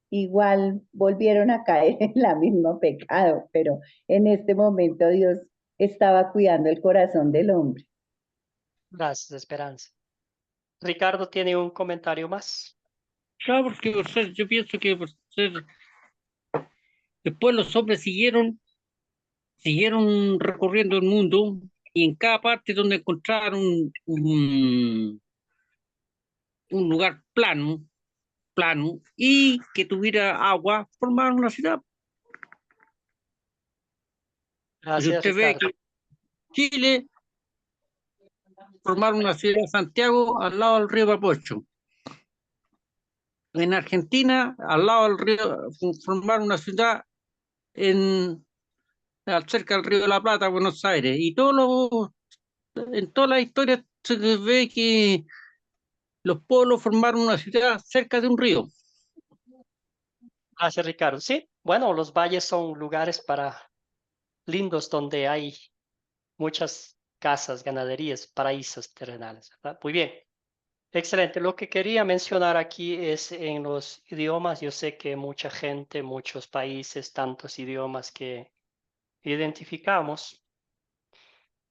igual volvieron a caer en la mismo pecado, pero en este momento Dios estaba cuidando el corazón del hombre. Gracias, Esperanza. Ricardo tiene un comentario más. Claro, porque yo pienso que después los hombres siguieron recorriendo el mundo y en cada parte donde encontraron un lugar plano y que tuviera agua, formaron una ciudad. Si Gracias, usted ve Ricardo. que Chile formaron una ciudad de Santiago al lado del río Mapocho. En Argentina, al lado del río, formaron una ciudad cerca del río de la Plata, Buenos Aires. Y en toda la historia se ve que los pueblos formaron una ciudad cerca de un río. Gracias, Ricardo. Sí, bueno, los valles son lugares lindos donde hay muchas casas, ganaderías, paraísos terrenales, ¿verdad? Muy bien. Excelente. Lo que quería mencionar aquí es en los idiomas. Yo sé que mucha gente, muchos países, tantos idiomas que identificamos,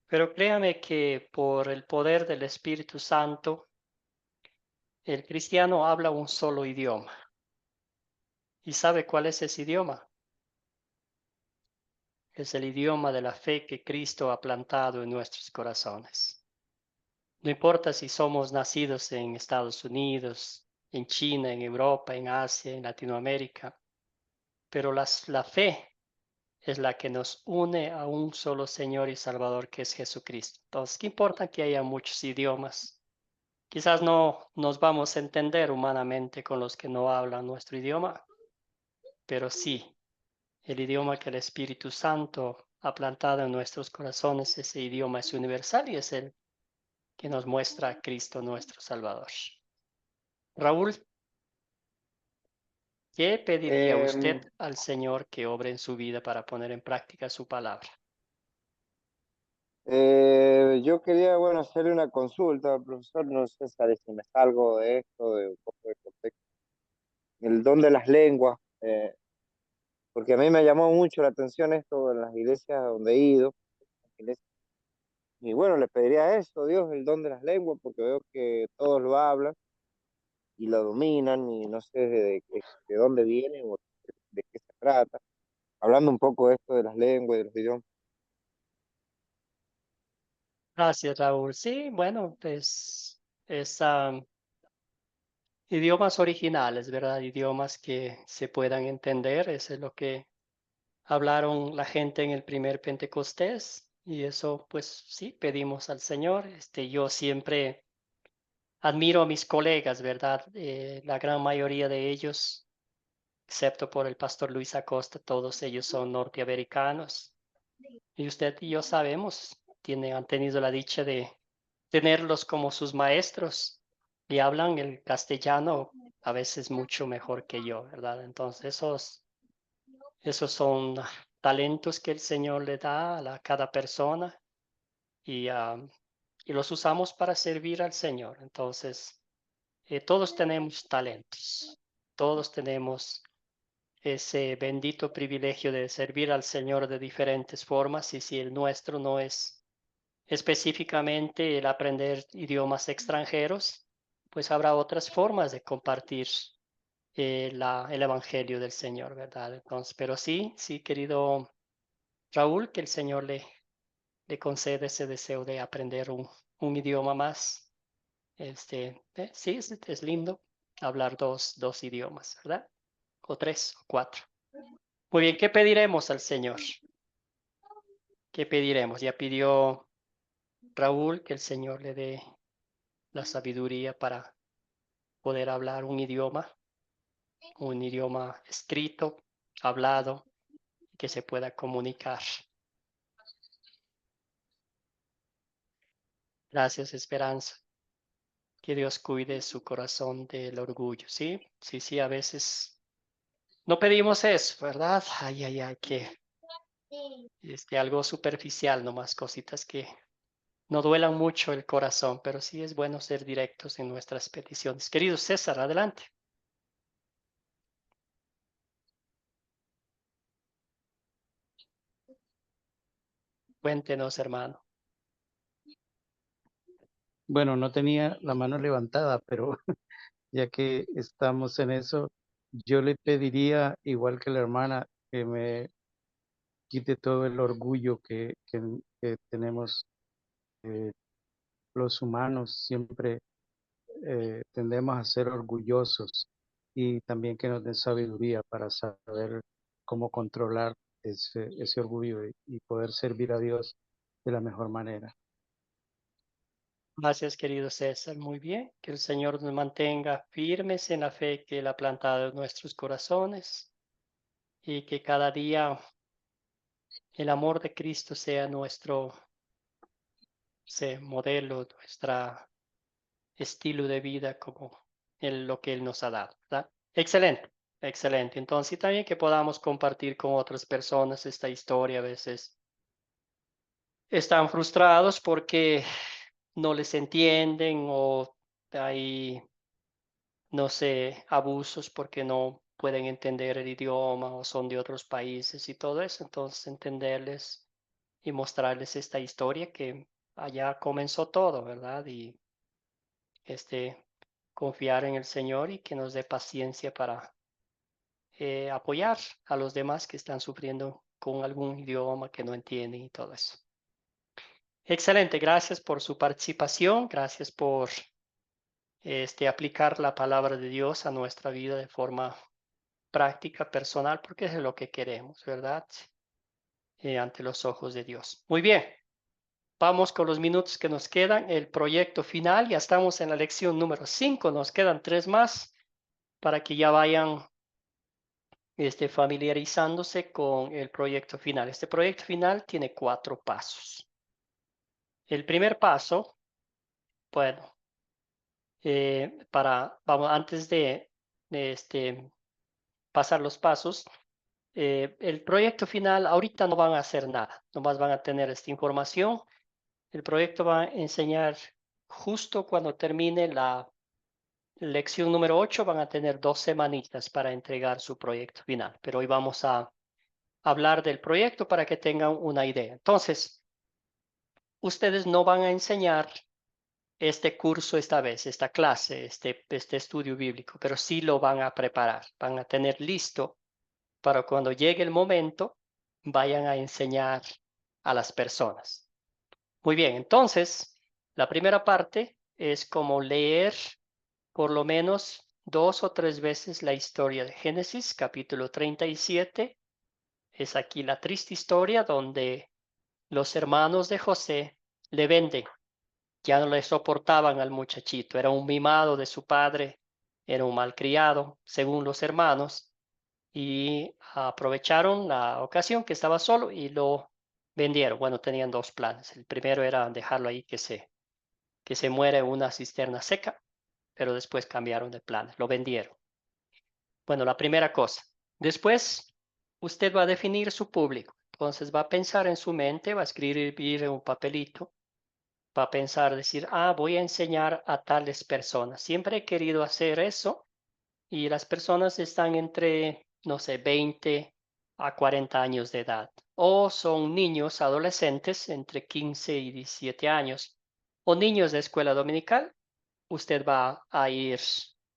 pero créame que por el poder del Espíritu Santo, el cristiano habla un solo idioma. ¿Y sabe cuál es ese idioma? Es el idioma de la fe que Cristo ha plantado en nuestros corazones. No importa si somos nacidos en Estados Unidos, en China, en Europa, en Asia, en Latinoamérica, pero la fe es la que nos une a un solo Señor y Salvador que es Jesucristo. Entonces, ¿qué importa que haya muchos idiomas? Quizás no nos vamos a entender humanamente con los que no hablan nuestro idioma, pero sí, el idioma que el Espíritu Santo ha plantado en nuestros corazones, ese idioma es universal y es el que nos muestra a Cristo nuestro Salvador. Raúl, ¿qué pediría usted al Señor que obre en su vida para poner en práctica su palabra? Yo quería, bueno, hacerle una consulta, profesor, no sé si me salgo de esto, de un poco de contexto. El don de las lenguas, porque a mí me llamó mucho la atención esto en las iglesias donde he ido. Y bueno, le pediría eso, Dios, el don de las lenguas, porque veo que todos lo hablan y lo dominan y no sé de dónde viene o de qué se trata. Hablando un poco de esto de las lenguas y de los idiomas. Gracias, Raúl. Sí, bueno, pues es idiomas originales, ¿verdad? Idiomas que se puedan entender. Eso es lo que hablaron la gente en el primer Pentecostés. Y eso, pues sí, pedimos al Señor. Yo siempre admiro a mis colegas, ¿verdad? La gran mayoría de ellos excepto por el pastor Luis Acosta, todos ellos son norteamericanos. Y usted y yo sabemos, han tenido la dicha de tenerlos como sus maestros y hablan el castellano a veces mucho mejor que yo, ¿verdad? Entonces esos son talentos que el Señor le da a cada persona y los usamos para servir al Señor. Entonces, todos tenemos talentos, todos tenemos ese bendito privilegio de servir al Señor de diferentes formas, y si el nuestro no es específicamente el aprender idiomas extranjeros, pues habrá otras formas de compartir el Evangelio del Señor, ¿verdad? Entonces, pero sí, querido Raúl, que el Señor le concede ese deseo de aprender un idioma más. Sí, es lindo hablar dos idiomas, ¿verdad? O 3 o 4. Muy bien, ¿qué pediremos al Señor? ¿Qué pediremos? Ya pidió Raúl que el Señor le dé la sabiduría para poder hablar un idioma escrito, hablado, que se pueda comunicar. Gracias, Esperanza. Que Dios cuide su corazón del orgullo, ¿sí? Sí, a veces no pedimos eso, ¿verdad? Ay, que algo superficial, nomás cositas que no duelan mucho el corazón, pero sí es bueno ser directos en nuestras peticiones. Querido César, adelante. Cuéntenos, hermano. Bueno, no tenía la mano levantada, pero ya que estamos en eso, yo le pediría, igual que la hermana, que me quite todo el orgullo que tenemos los humanos. Siempre tendemos a ser orgullosos, y también que nos dé sabiduría para saber cómo controlar ese orgullo y poder servir a Dios de la mejor manera. Gracias, querido César. Muy bien. Que el Señor nos mantenga firmes en la fe que Él ha plantado en nuestros corazones, y que cada día el amor de Cristo sea nuestro modelo, nuestro estilo de vida, como lo que Él nos ha dado, ¿verdad? Excelente, excelente. Entonces, también que podamos compartir con otras personas esta historia. A veces están frustrados porque no les entienden, o hay, no sé, abusos porque no pueden entender el idioma o son de otros países y todo eso. Entonces, entenderles y mostrarles esta historia que allá comenzó todo, ¿verdad? Y confiar en el Señor, y que nos dé paciencia para apoyar a los demás que están sufriendo con algún idioma que no entienden y todo eso. Excelente, gracias por su participación, gracias por aplicar la palabra de Dios a nuestra vida de forma práctica, personal, porque es lo que queremos, ¿verdad? Ante los ojos de Dios. Muy bien, vamos con los minutos que nos quedan. El proyecto final, ya estamos en la lección número 5, nos quedan 3 más para que ya vayan familiarizándose con el proyecto final. Este proyecto final tiene 4 pasos. El primer paso, bueno, vamos, antes de pasar los pasos, el proyecto final, ahorita no van a hacer nada, nomás van a tener esta información. El proyecto va a enseñar justo cuando termine la lección número 8, van a tener 2 semanitas para entregar su proyecto final, pero hoy vamos a hablar del proyecto para que tengan una idea. Entonces, ustedes no van a enseñar este curso esta vez, esta clase, este estudio bíblico, pero sí lo van a preparar, van a tener listo para cuando llegue el momento, vayan a enseñar a las personas. Muy bien, entonces, la primera parte es como leer por lo menos 2 o 3 veces la historia de Génesis, capítulo 37. Es aquí la triste historia donde los hermanos de José le venden. Ya no le soportaban al muchachito, era un mimado de su padre, era un malcriado, según los hermanos, y aprovecharon la ocasión que estaba solo y lo vendieron. Bueno, tenían dos planes. El primero era dejarlo ahí que se muera en una cisterna seca, pero después cambiaron de planes, lo vendieron. Bueno, la primera cosa. Después, usted va a definir su público. Entonces va a pensar en su mente, va a escribir en un papelito, va a pensar, decir, voy a enseñar a tales personas. Siempre he querido hacer eso y las personas están entre, no sé, 20 a 40 años de edad. O son niños, adolescentes, entre 15 y 17 años. O niños de escuela dominical. Usted va a ir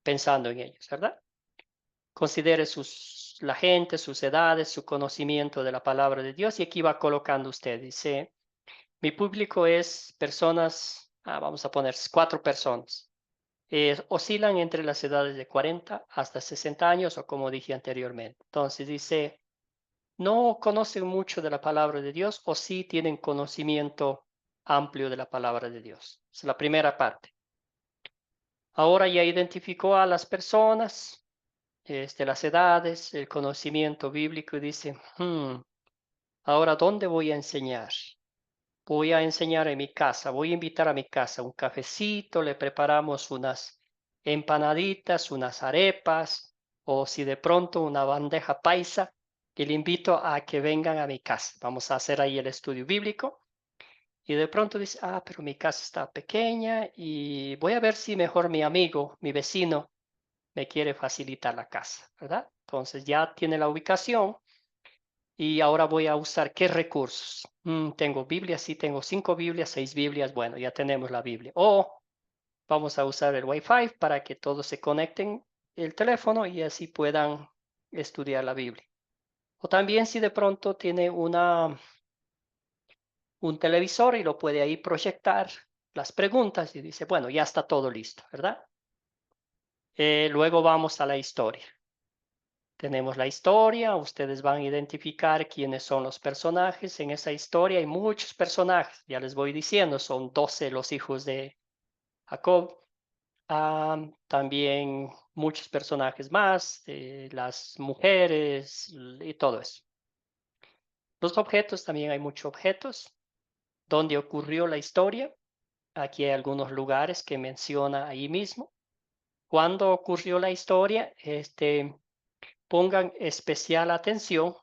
pensando en ellos, ¿verdad? Considere la gente, sus edades, su conocimiento de la palabra de Dios y aquí va colocando usted. Dice, mi público es personas, vamos a poner 4 personas. Oscilan entre las edades de 40 hasta 60 años o como dije anteriormente. Entonces dice, no conocen mucho de la palabra de Dios o sí tienen conocimiento amplio de la palabra de Dios. Es la primera parte. Ahora ya identificó a las personas, las edades, el conocimiento bíblico y dice, ahora ¿dónde voy a enseñar? Voy a enseñar en mi casa, voy a invitar a mi casa un cafecito, le preparamos unas empanaditas, unas arepas o si de pronto una bandeja paisa y le invito a que vengan a mi casa. Vamos a hacer ahí el estudio bíblico y de pronto dice, pero mi casa está pequeña y voy a ver si mejor mi amigo, mi vecino, me quiere facilitar la casa, ¿verdad? Entonces ya tiene la ubicación y ahora voy a usar qué recursos. Tengo Biblias, sí, tengo 5 Biblias, 6 Biblias, bueno, ya tenemos la Biblia. O vamos a usar el Wi-Fi para que todos se conecten el teléfono y así puedan estudiar la Biblia. O también si de pronto tiene un televisor y lo puede ahí proyectar las preguntas y dice, bueno, ya está todo listo, ¿verdad? Luego vamos a la historia. Tenemos la historia, ustedes van a identificar quiénes son los personajes. En esa historia hay muchos personajes, ya les voy diciendo, son 12 los hijos de Jacob. También muchos personajes más, las mujeres y todo eso. Los objetos, también hay muchos objetos. ¿Dónde ocurrió la historia? Aquí hay algunos lugares que menciona ahí mismo. ¿Cuándo ocurrió la historia? Pongan especial atención.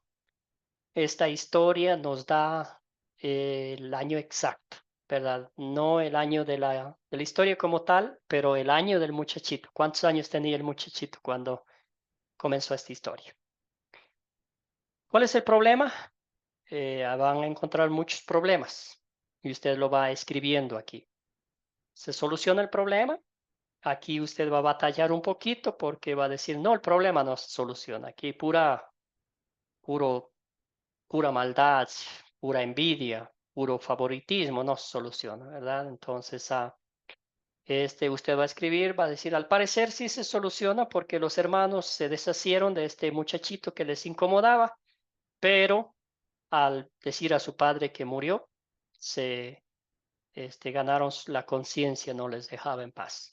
Esta historia nos da el año exacto, ¿verdad? No el año de la historia como tal, pero el año del muchachito. ¿Cuántos años tenía el muchachito cuando comenzó esta historia? ¿Cuál es el problema? Van a encontrar muchos problemas y usted lo va escribiendo aquí. ¿Se soluciona el problema? Aquí usted va a batallar un poquito porque va a decir, no, el problema no se soluciona. Aquí pura maldad, pura envidia, puro favoritismo, no se soluciona, ¿verdad? Entonces, usted va a escribir, va a decir, al parecer sí se soluciona porque los hermanos se deshacieron de este muchachito que les incomodaba, pero al decir a su padre que murió, se ganaron la conciencia, no les dejaba en paz.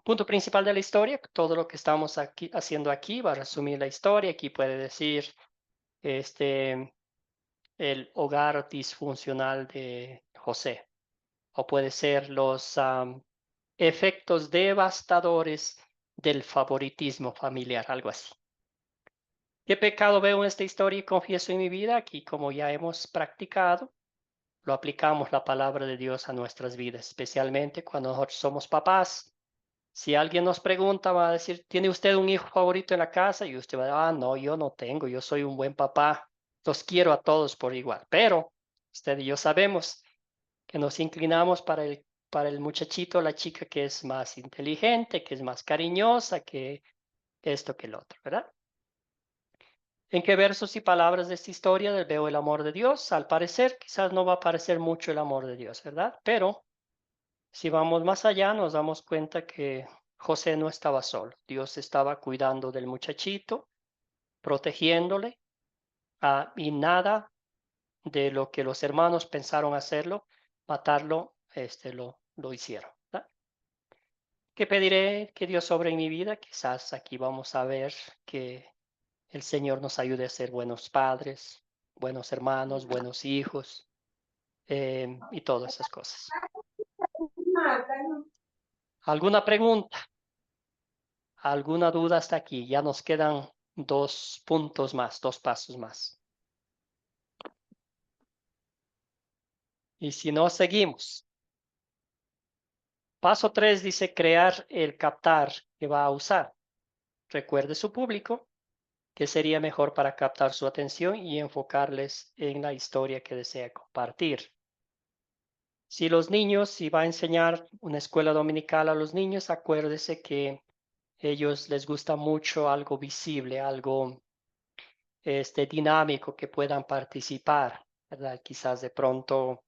Punto principal de la historia, todo lo que estamos haciendo aquí, va a resumir la historia. Aquí puede decir, el hogar disfuncional de José, o puede ser los efectos devastadores del favoritismo familiar, algo así. ¿Qué pecado veo en esta historia y confieso en mi vida? Aquí, como ya hemos practicado, lo aplicamos la palabra de Dios a nuestras vidas, especialmente cuando nosotros somos papás. Si alguien nos pregunta, va a decir, ¿tiene usted un hijo favorito en la casa? Y usted va a decir, no, yo no tengo, yo soy un buen papá, los quiero a todos por igual. Pero usted y yo sabemos que nos inclinamos para el muchachito, la chica que es más inteligente, que es más cariñosa, que esto, que el otro, ¿verdad? ¿En qué versos y palabras de esta historia veo el amor de Dios? Al parecer, quizás no va a aparecer mucho el amor de Dios, ¿verdad? Pero si vamos más allá, nos damos cuenta que José no estaba solo. Dios estaba cuidando del muchachito, protegiéndole, y nada de lo que los hermanos pensaron hacerlo, matarlo, lo hicieron, ¿verdad? ¿Qué pediré que Dios sobre en mi vida? Quizás aquí vamos a ver que el Señor nos ayude a ser buenos padres, buenos hermanos, buenos hijos, y todas esas cosas. ¿Alguna pregunta? ¿Alguna duda hasta aquí? Ya nos quedan 2 puntos más, 2 pasos más. Y si no, seguimos. Paso 3 dice crear el captar que va a usar. Recuerde su público, que sería mejor para captar su atención y enfocarles en la historia que desea compartir. Si va a enseñar una escuela dominical a los niños, acuérdese que ellos les gusta mucho algo visible, algo dinámico que puedan participar, ¿verdad? Quizás de pronto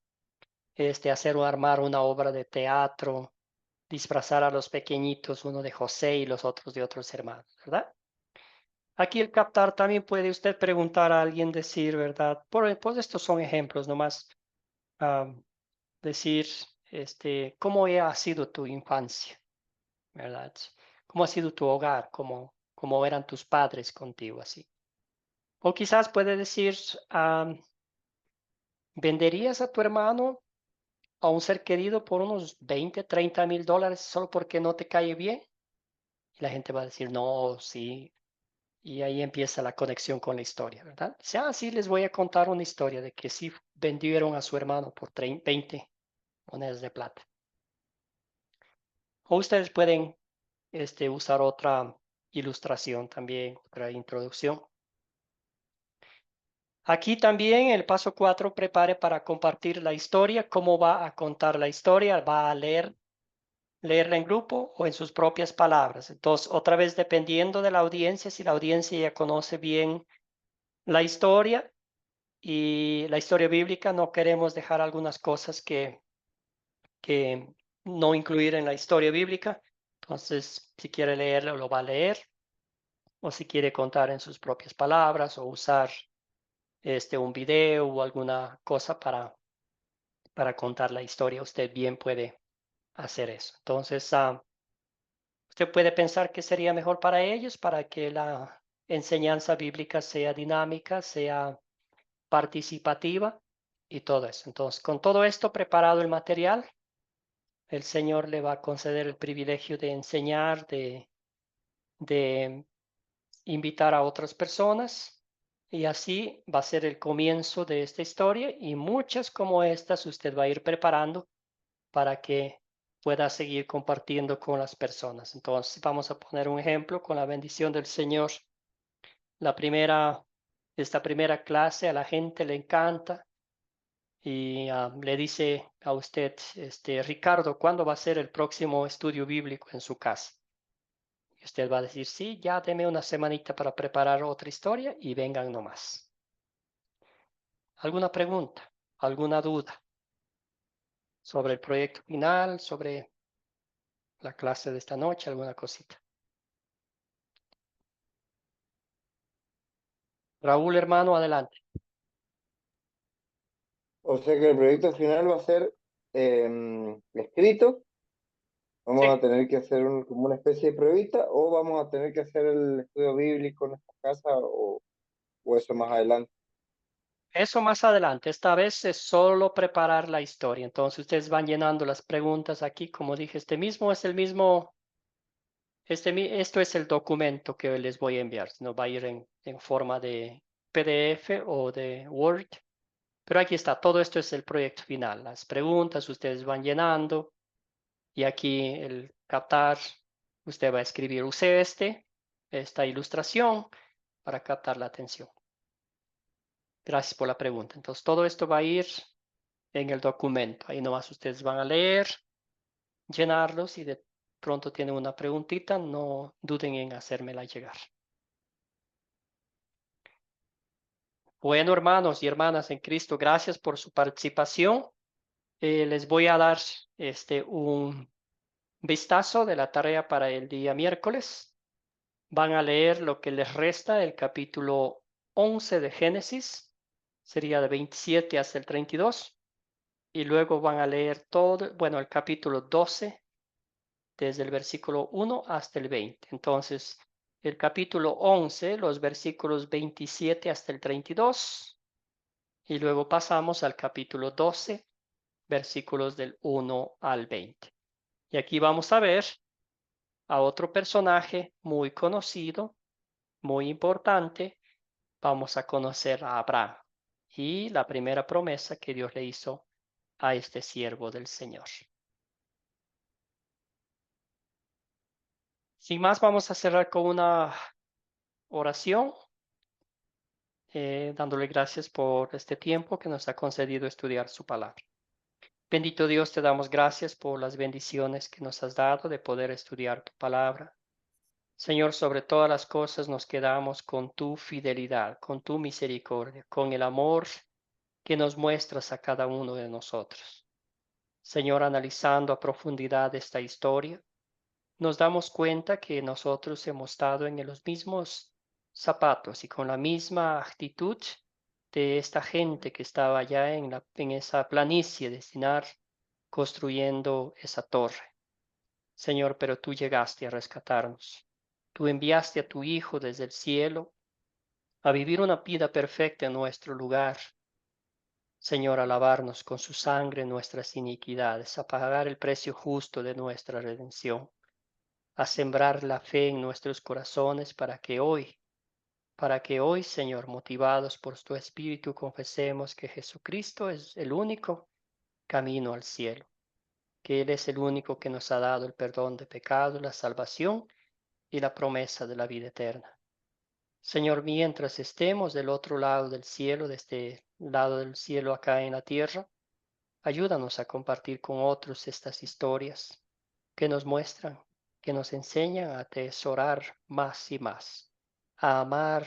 hacer o armar una obra de teatro, disfrazar a los pequeñitos, uno de José y los otros de otros hermanos, ¿verdad? Aquí el captar también puede usted preguntar a alguien, decir, ¿verdad? Pues estos son ejemplos nomás. Decir, ¿cómo ha sido tu infancia? ¿Verdad? ¿Cómo ha sido tu hogar? ¿Cómo eran tus padres contigo así? O quizás puede decir, ¿venderías a tu hermano, a un ser querido, por unos 20, 30 mil dólares solo porque no te cae bien? Y la gente va a decir, no, sí. Y ahí empieza la conexión con la historia, ¿verdad? Dice, sí, les voy a contar una historia de que sí vendieron a su hermano por 20 monedas de plata. O ustedes pueden usar otra ilustración también, otra introducción. Aquí también el paso 4, prepare para compartir la historia. ¿Cómo va a contar la historia? ¿Va a leerla en grupo o en sus propias palabras? Entonces, otra vez, dependiendo de la audiencia, si la audiencia ya conoce bien la historia y la historia bíblica, no queremos dejar algunas cosas que no incluir en la historia bíblica. Entonces, si quiere leerlo, lo va a leer. O si quiere contar en sus propias palabras o usar un video o alguna cosa para contar la historia, usted bien puede hacer eso. Entonces, usted puede pensar que sería mejor para ellos, para que la enseñanza bíblica sea dinámica, sea participativa y todo eso. Entonces, con todo esto preparado el material, el Señor le va a conceder el privilegio de enseñar, de invitar a otras personas, y así va a ser el comienzo de esta historia, y muchas como estas usted va a ir preparando para que pueda seguir compartiendo con las personas. Entonces vamos a poner un ejemplo con la bendición del Señor. Esta primera clase a la gente le encanta y le dice a usted, Ricardo, ¿cuándo va a ser el próximo estudio bíblico en su casa? Y usted va a decir, sí, ya deme una semanita para preparar otra historia y vengan nomás. ¿Alguna pregunta? ¿Alguna duda sobre el proyecto final, sobre la clase de esta noche, alguna cosita? Raúl, hermano, adelante. O sea que el proyecto final va a ser escrito. Vamos Sí. a tener que hacer como una especie de pruebita, o vamos a tener que hacer el estudio bíblico en nuestra casa, o eso más adelante. Eso más adelante. Esta vez es solo preparar la historia. Entonces ustedes van llenando las preguntas aquí. Como dije, esto es el documento que les voy a enviar. No va a ir en forma de PDF o de Word. Pero aquí está, todo esto es el proyecto final. Las preguntas ustedes van llenando, y aquí el captar, usted va a escribir, use esta ilustración para captar la atención. Gracias por la pregunta. Entonces todo esto va a ir en el documento. Ahí nomás ustedes van a leer, llenarlos, y de pronto tienen una preguntita, no duden en hacérmela llegar. Bueno, hermanos y hermanas en Cristo, gracias por su participación. Les voy a dar un vistazo de la tarea para el día miércoles. Van a leer lo que les resta del capítulo 11 de Génesis, sería de 27 hasta el 32, y luego van a leer el capítulo 12, desde el versículo 1 hasta el 20. Entonces, el capítulo 11, los versículos 27 hasta el 32. Y luego pasamos al capítulo 12, versículos del 1 al 20. Y aquí vamos a ver a otro personaje muy conocido, muy importante. Vamos a conocer a Abraham y la primera promesa que Dios le hizo a este siervo del Señor. Sin más, vamos a cerrar con una oración, dándole gracias por este tiempo que nos ha concedido estudiar su palabra. Bendito Dios, te damos gracias por las bendiciones que nos has dado de poder estudiar tu palabra. Señor, sobre todas las cosas nos quedamos con tu fidelidad, con tu misericordia, con el amor que nos muestras a cada uno de nosotros. Señor, analizando a profundidad esta historia, nos damos cuenta que nosotros hemos estado en los mismos zapatos y con la misma actitud de esta gente que estaba allá en esa planicie de Sinar construyendo esa torre. Señor, pero tú llegaste a rescatarnos. Tú enviaste a tu Hijo desde el cielo a vivir una vida perfecta en nuestro lugar. Señor, a lavarnos con su sangre nuestras iniquidades, a pagar el precio justo de nuestra redención, a sembrar la fe en nuestros corazones para que hoy, Señor, motivados por tu Espíritu, confesemos que Jesucristo es el único camino al cielo, que Él es el único que nos ha dado el perdón de pecados, la salvación y la promesa de la vida eterna. Señor, mientras estemos del otro lado del cielo, de este lado del cielo acá en la tierra, ayúdanos a compartir con otros estas historias que nos muestran, que nos enseñan a atesorar más y más, a amar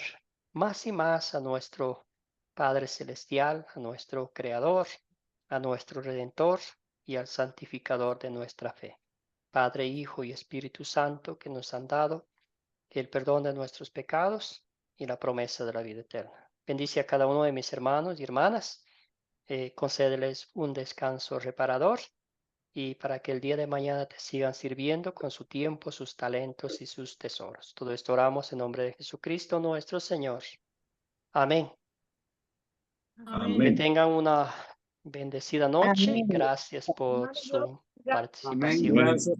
más y más a nuestro Padre Celestial, a nuestro Creador, a nuestro Redentor y al Santificador de nuestra fe. Padre, Hijo y Espíritu Santo, que nos han dado el perdón de nuestros pecados y la promesa de la vida eterna. Bendice a cada uno de mis hermanos y hermanas, concédeles un descanso reparador y para que el día de mañana te sigan sirviendo con su tiempo, sus talentos y sus tesoros. Todo esto oramos en nombre de Jesucristo nuestro Señor. Amén. Amén. Que tengan una bendecida noche. Amén. Gracias por su Amén. participación. Gracias.